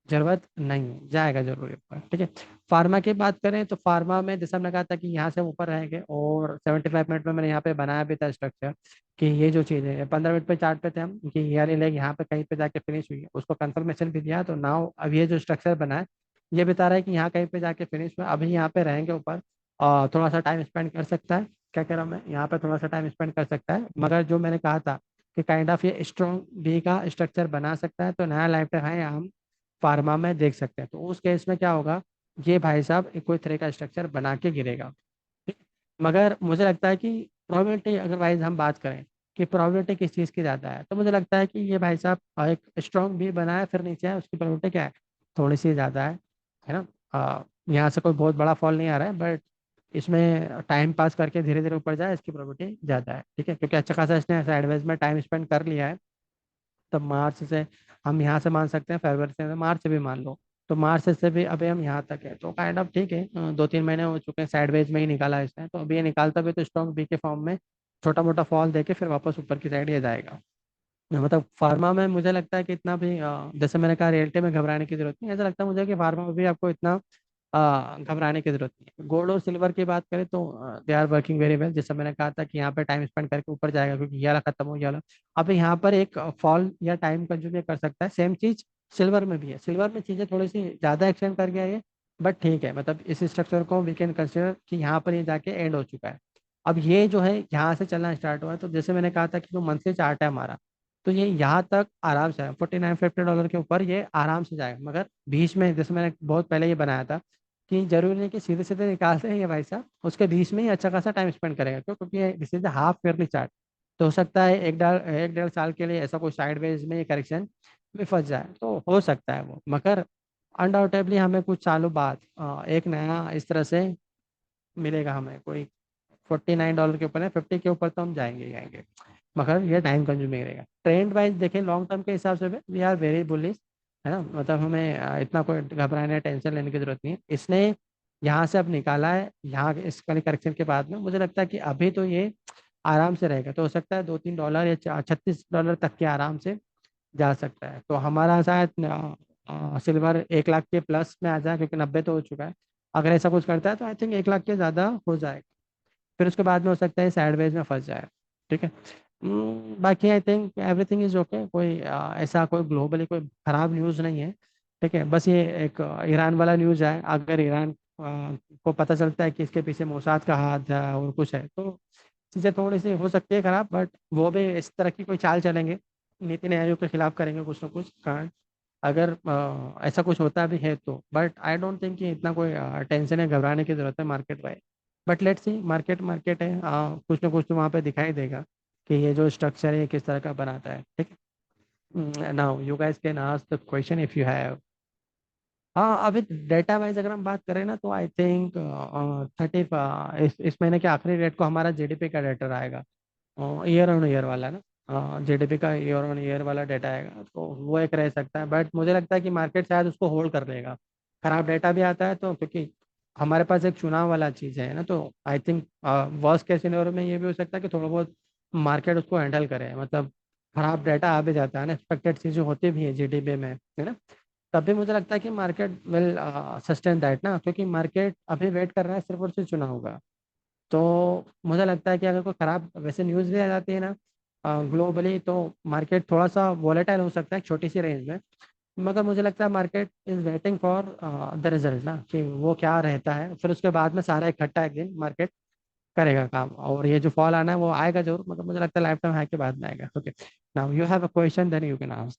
जरूरत नहीं है, जाएगा जरूर ऊपर। ठीक है। फार्मा की बात करें तो फार्मा में जैसा हमने कहा था कि यहाँ से ऊपर रहेंगे, और 75 मिनट में मैंने यहाँ पे बनाया भी था स्ट्रक्चर कि ये जो चीज़ है, 15 मिनट पे चार्ट पे थे हम कि ये लेग यहाँ पे कहीं पे जाके फिनिश हुई है, उसको कंफर्मेशन भी दिया, तो नाउ अब ये जो स्ट्रक्चर बना है ये बता रहा है कि यहाँ कहीं पे जाके फिनिश हुआ, अभी यहाँ पे रहेंगे ऊपर, और थोड़ा सा टाइम स्पेंड कर सकता है। क्या कह रहा हूँ मैं, यहाँ पे थोड़ा सा टाइम स्पेंड कर सकता है, मगर जो मैंने कहा था कि काइंड ऑफ ये स्ट्रॉन्ग बी का स्ट्रक्चर बना सकता है, तो नया लाइफ टाइम है हम फार्मा में देख सकते हैं। तो उस केस में क्या होगा, ये भाई साहब कोई तरह का स्ट्रक्चर बना के गिरेगा। ठीक? मगर मुझे लगता है कि प्रोबेबिलिटी अगर वाइज हम बात करें कि प्रोबेबिलिटी किस चीज़ की ज़्यादा है, तो मुझे लगता है कि ये भाई साहब एक स्ट्रॉन्ग भी बना है फिर नीचे है, उसकी प्रोबेबिलिटी क्या है, थोड़ी सी ज़्यादा है ना। यहाँ से कोई बहुत बड़ा फॉल नहीं आ रहा है, बट इसमें टाइम पास करके धीरे धीरे ऊपर जाए इसकी प्रोबेबिलिटी ज़्यादा है। ठीक है, क्योंकि अच्छा खासा इसने साइडवेज में टाइम स्पेंड कर लिया है। तब मार्च से हम यहाँ से मान सकते हैं, फरवरी से मार्च से भी मान लो, तो मार्च से भी अभी हम यहाँ तक है, तो काइंड ऑफ ठीक है। 2-3 महीने हो चुके हैं, साइडवेज में ही निकाला है इसने, तो अभी ये निकालता भी तो स्ट्रॉन्ग बी के फॉर्म में छोटा मोटा फॉल देके फिर वापस ऊपर की साइड ये जाएगा। मतलब फार्मा में मुझे लगता है कि इतना भी जैसे मैंने कहा रियलिटी में घबराने की जरूरत नहीं है, ऐसा लगता है मुझे कि फार्मा में भी आपको इतना घबराने की जरूरत नहीं है। गोल्ड और सिल्वर की बात करें तो they are working very well, जैसे मैंने कहा था कि यहाँ पे टाइम स्पेंड करके ऊपर जाएगा, क्योंकि ये वाला खत्म हो गया वाला। अब यहाँ पर एक फॉल या टाइम कंज्यूम ये कर सकता है, सेम चीज सिल्वर में भी है। सिल्वर में चीजें थोड़ी सी ज्यादा एक्सटेंड कर गया ये, बट ठीक है, मतलब इस स्ट्रक्चर को वी कैन कंसिडर कि यहाँ पर ये जाके एंड हो चुका है। अब ये जो है यहाँ से चलना स्टार्ट हुआ है, तो जैसे मैंने कहा था कि जो मंथली चार्ट है हमारा, तो ये यहाँ तक आराम से $49-50 के ऊपर ये आराम से जाएगा, मगर बीच में जैसे मैंने बहुत पहले ये बनाया था कि जरूरी नहीं कि सीधे सीधे निकालते हैं ये भाई साहब, उसके बीच में ही अच्छा खासा टाइम स्पेंड करेगा, क्यों, क्योंकि this is half yearly chart. तो हो सकता है एक डेढ़ साल के लिए ऐसा कोई साइडवेज में ये करेक्शन में फंस जाए, तो हो सकता है वो, मगर अनडाउटेबली हमें कुछ सालों बाद एक नया इस तरह से मिलेगा हमें कोई $49 के ऊपर है, 50 के ऊपर तो हम जाएंगे ही आएंगे, मगर ये टाइम कंज्यूमिंग रहेगा। ट्रेंड वाइज देखें लॉन्ग टर्म के हिसाब से भी वी आर वेरी बुलिश, है ना। मतलब हमें इतना कोई घबराने टेंशन लेने की जरूरत नहीं है। इसने यहाँ से अब निकाला है, यहाँ इस वाली करेक्शन के बाद में मुझे लगता है कि अभी तो ये आराम से रहेगा, तो हो सकता है $2-3 या $36 तक के आराम से जा सकता है। तो हमारा शायद सिल्वर 1 लाख के प्लस में आ जाए, क्योंकि 90 तो हो चुका है। अगर ऐसा कुछ करता है तो आई थिंक 1 लाख के ज़्यादा हो जाएगा, फिर उसके बाद में हो सकता है साइडवेज में फंस जाए। ठीक है। बाकी I think everything is okay, कोई ऐसा कोई ग्लोबली कोई खराब न्यूज़ नहीं है। ठीक है, बस ये एक ईरान वाला न्यूज़ है, अगर ईरान को पता चलता है कि इसके पीछे मोसाद का हाथ है और कुछ है, तो चीज़ें थोड़ी सी हो सकती है खराब, बट वो भी इस तरह की कोई चाल चलेंगे, नीति आयोग के खिलाफ करेंगे कुछ ना कुछ कांड, अगर ऐसा कुछ होता भी है तो। बट आई डोंट थिंक कि इतना कोई टेंशन है घबराने की जरूरत है market wise. But let's see, market market है, कुछ ना कुछ तो वहाँ पे दिखाई देगा कि ये जो स्ट्रक्चर है ये किस तरह का बनाता है, ठीक है। Now you guys can ask the question if you have. हाँ, अभी डेटा वाइज अगर हम बात करें ना, तो आई थिंक 30, इस महीने के आखिरी रेट को हमारा जीडीपी का डेटा आएगा, ईयर ऑन ईयर वाला ना, जीडीपी का ईयर ऑन ईयर वाला डाटा आएगा, तो वो एक रह सकता है। बट मुझे लगता है कि मार्केट शायद उसको होल्ड कर लेगा। खराब डेटा भी आता है तो, क्योंकि हमारे पास एक चुनाव वाला चीज़ है ना, तो I think worst case scenario में ये भी हो सकता है कि थोड़ा बहुत मार्केट उसको हैंडल करे, मतलब खराब डाटा आ भी जाता है ना, एक्सपेक्टेड चीज़ें होती भी है जीडीपी में, है ना। तभी मुझे लगता है कि मार्केट विल सस्टेन दैट ना, क्योंकि मार्केट अभी वेट कर रहा है सिर्फ और सिर्फ चुनाव होगा। तो मुझे लगता है कि अगर कोई ख़राब वैसे न्यूज़ भी आ जाती है ना ग्लोबली, तो मार्केट थोड़ा सा वॉलेटाइल हो सकता है छोटी सी रेंज में। मगर मुझे लगता है market is waiting for the result ना, कि वो क्या रहता है, फिर उसके बाद में सारा इकट्ठा एक दिन मार्केट करेगा काम, और ये जो फॉल आना है वो आएगा जरूर, मगर मुझे लगता है लाइफ टाइम हाई के बाद में आएगा। Okay, now you have a question, then you can ask.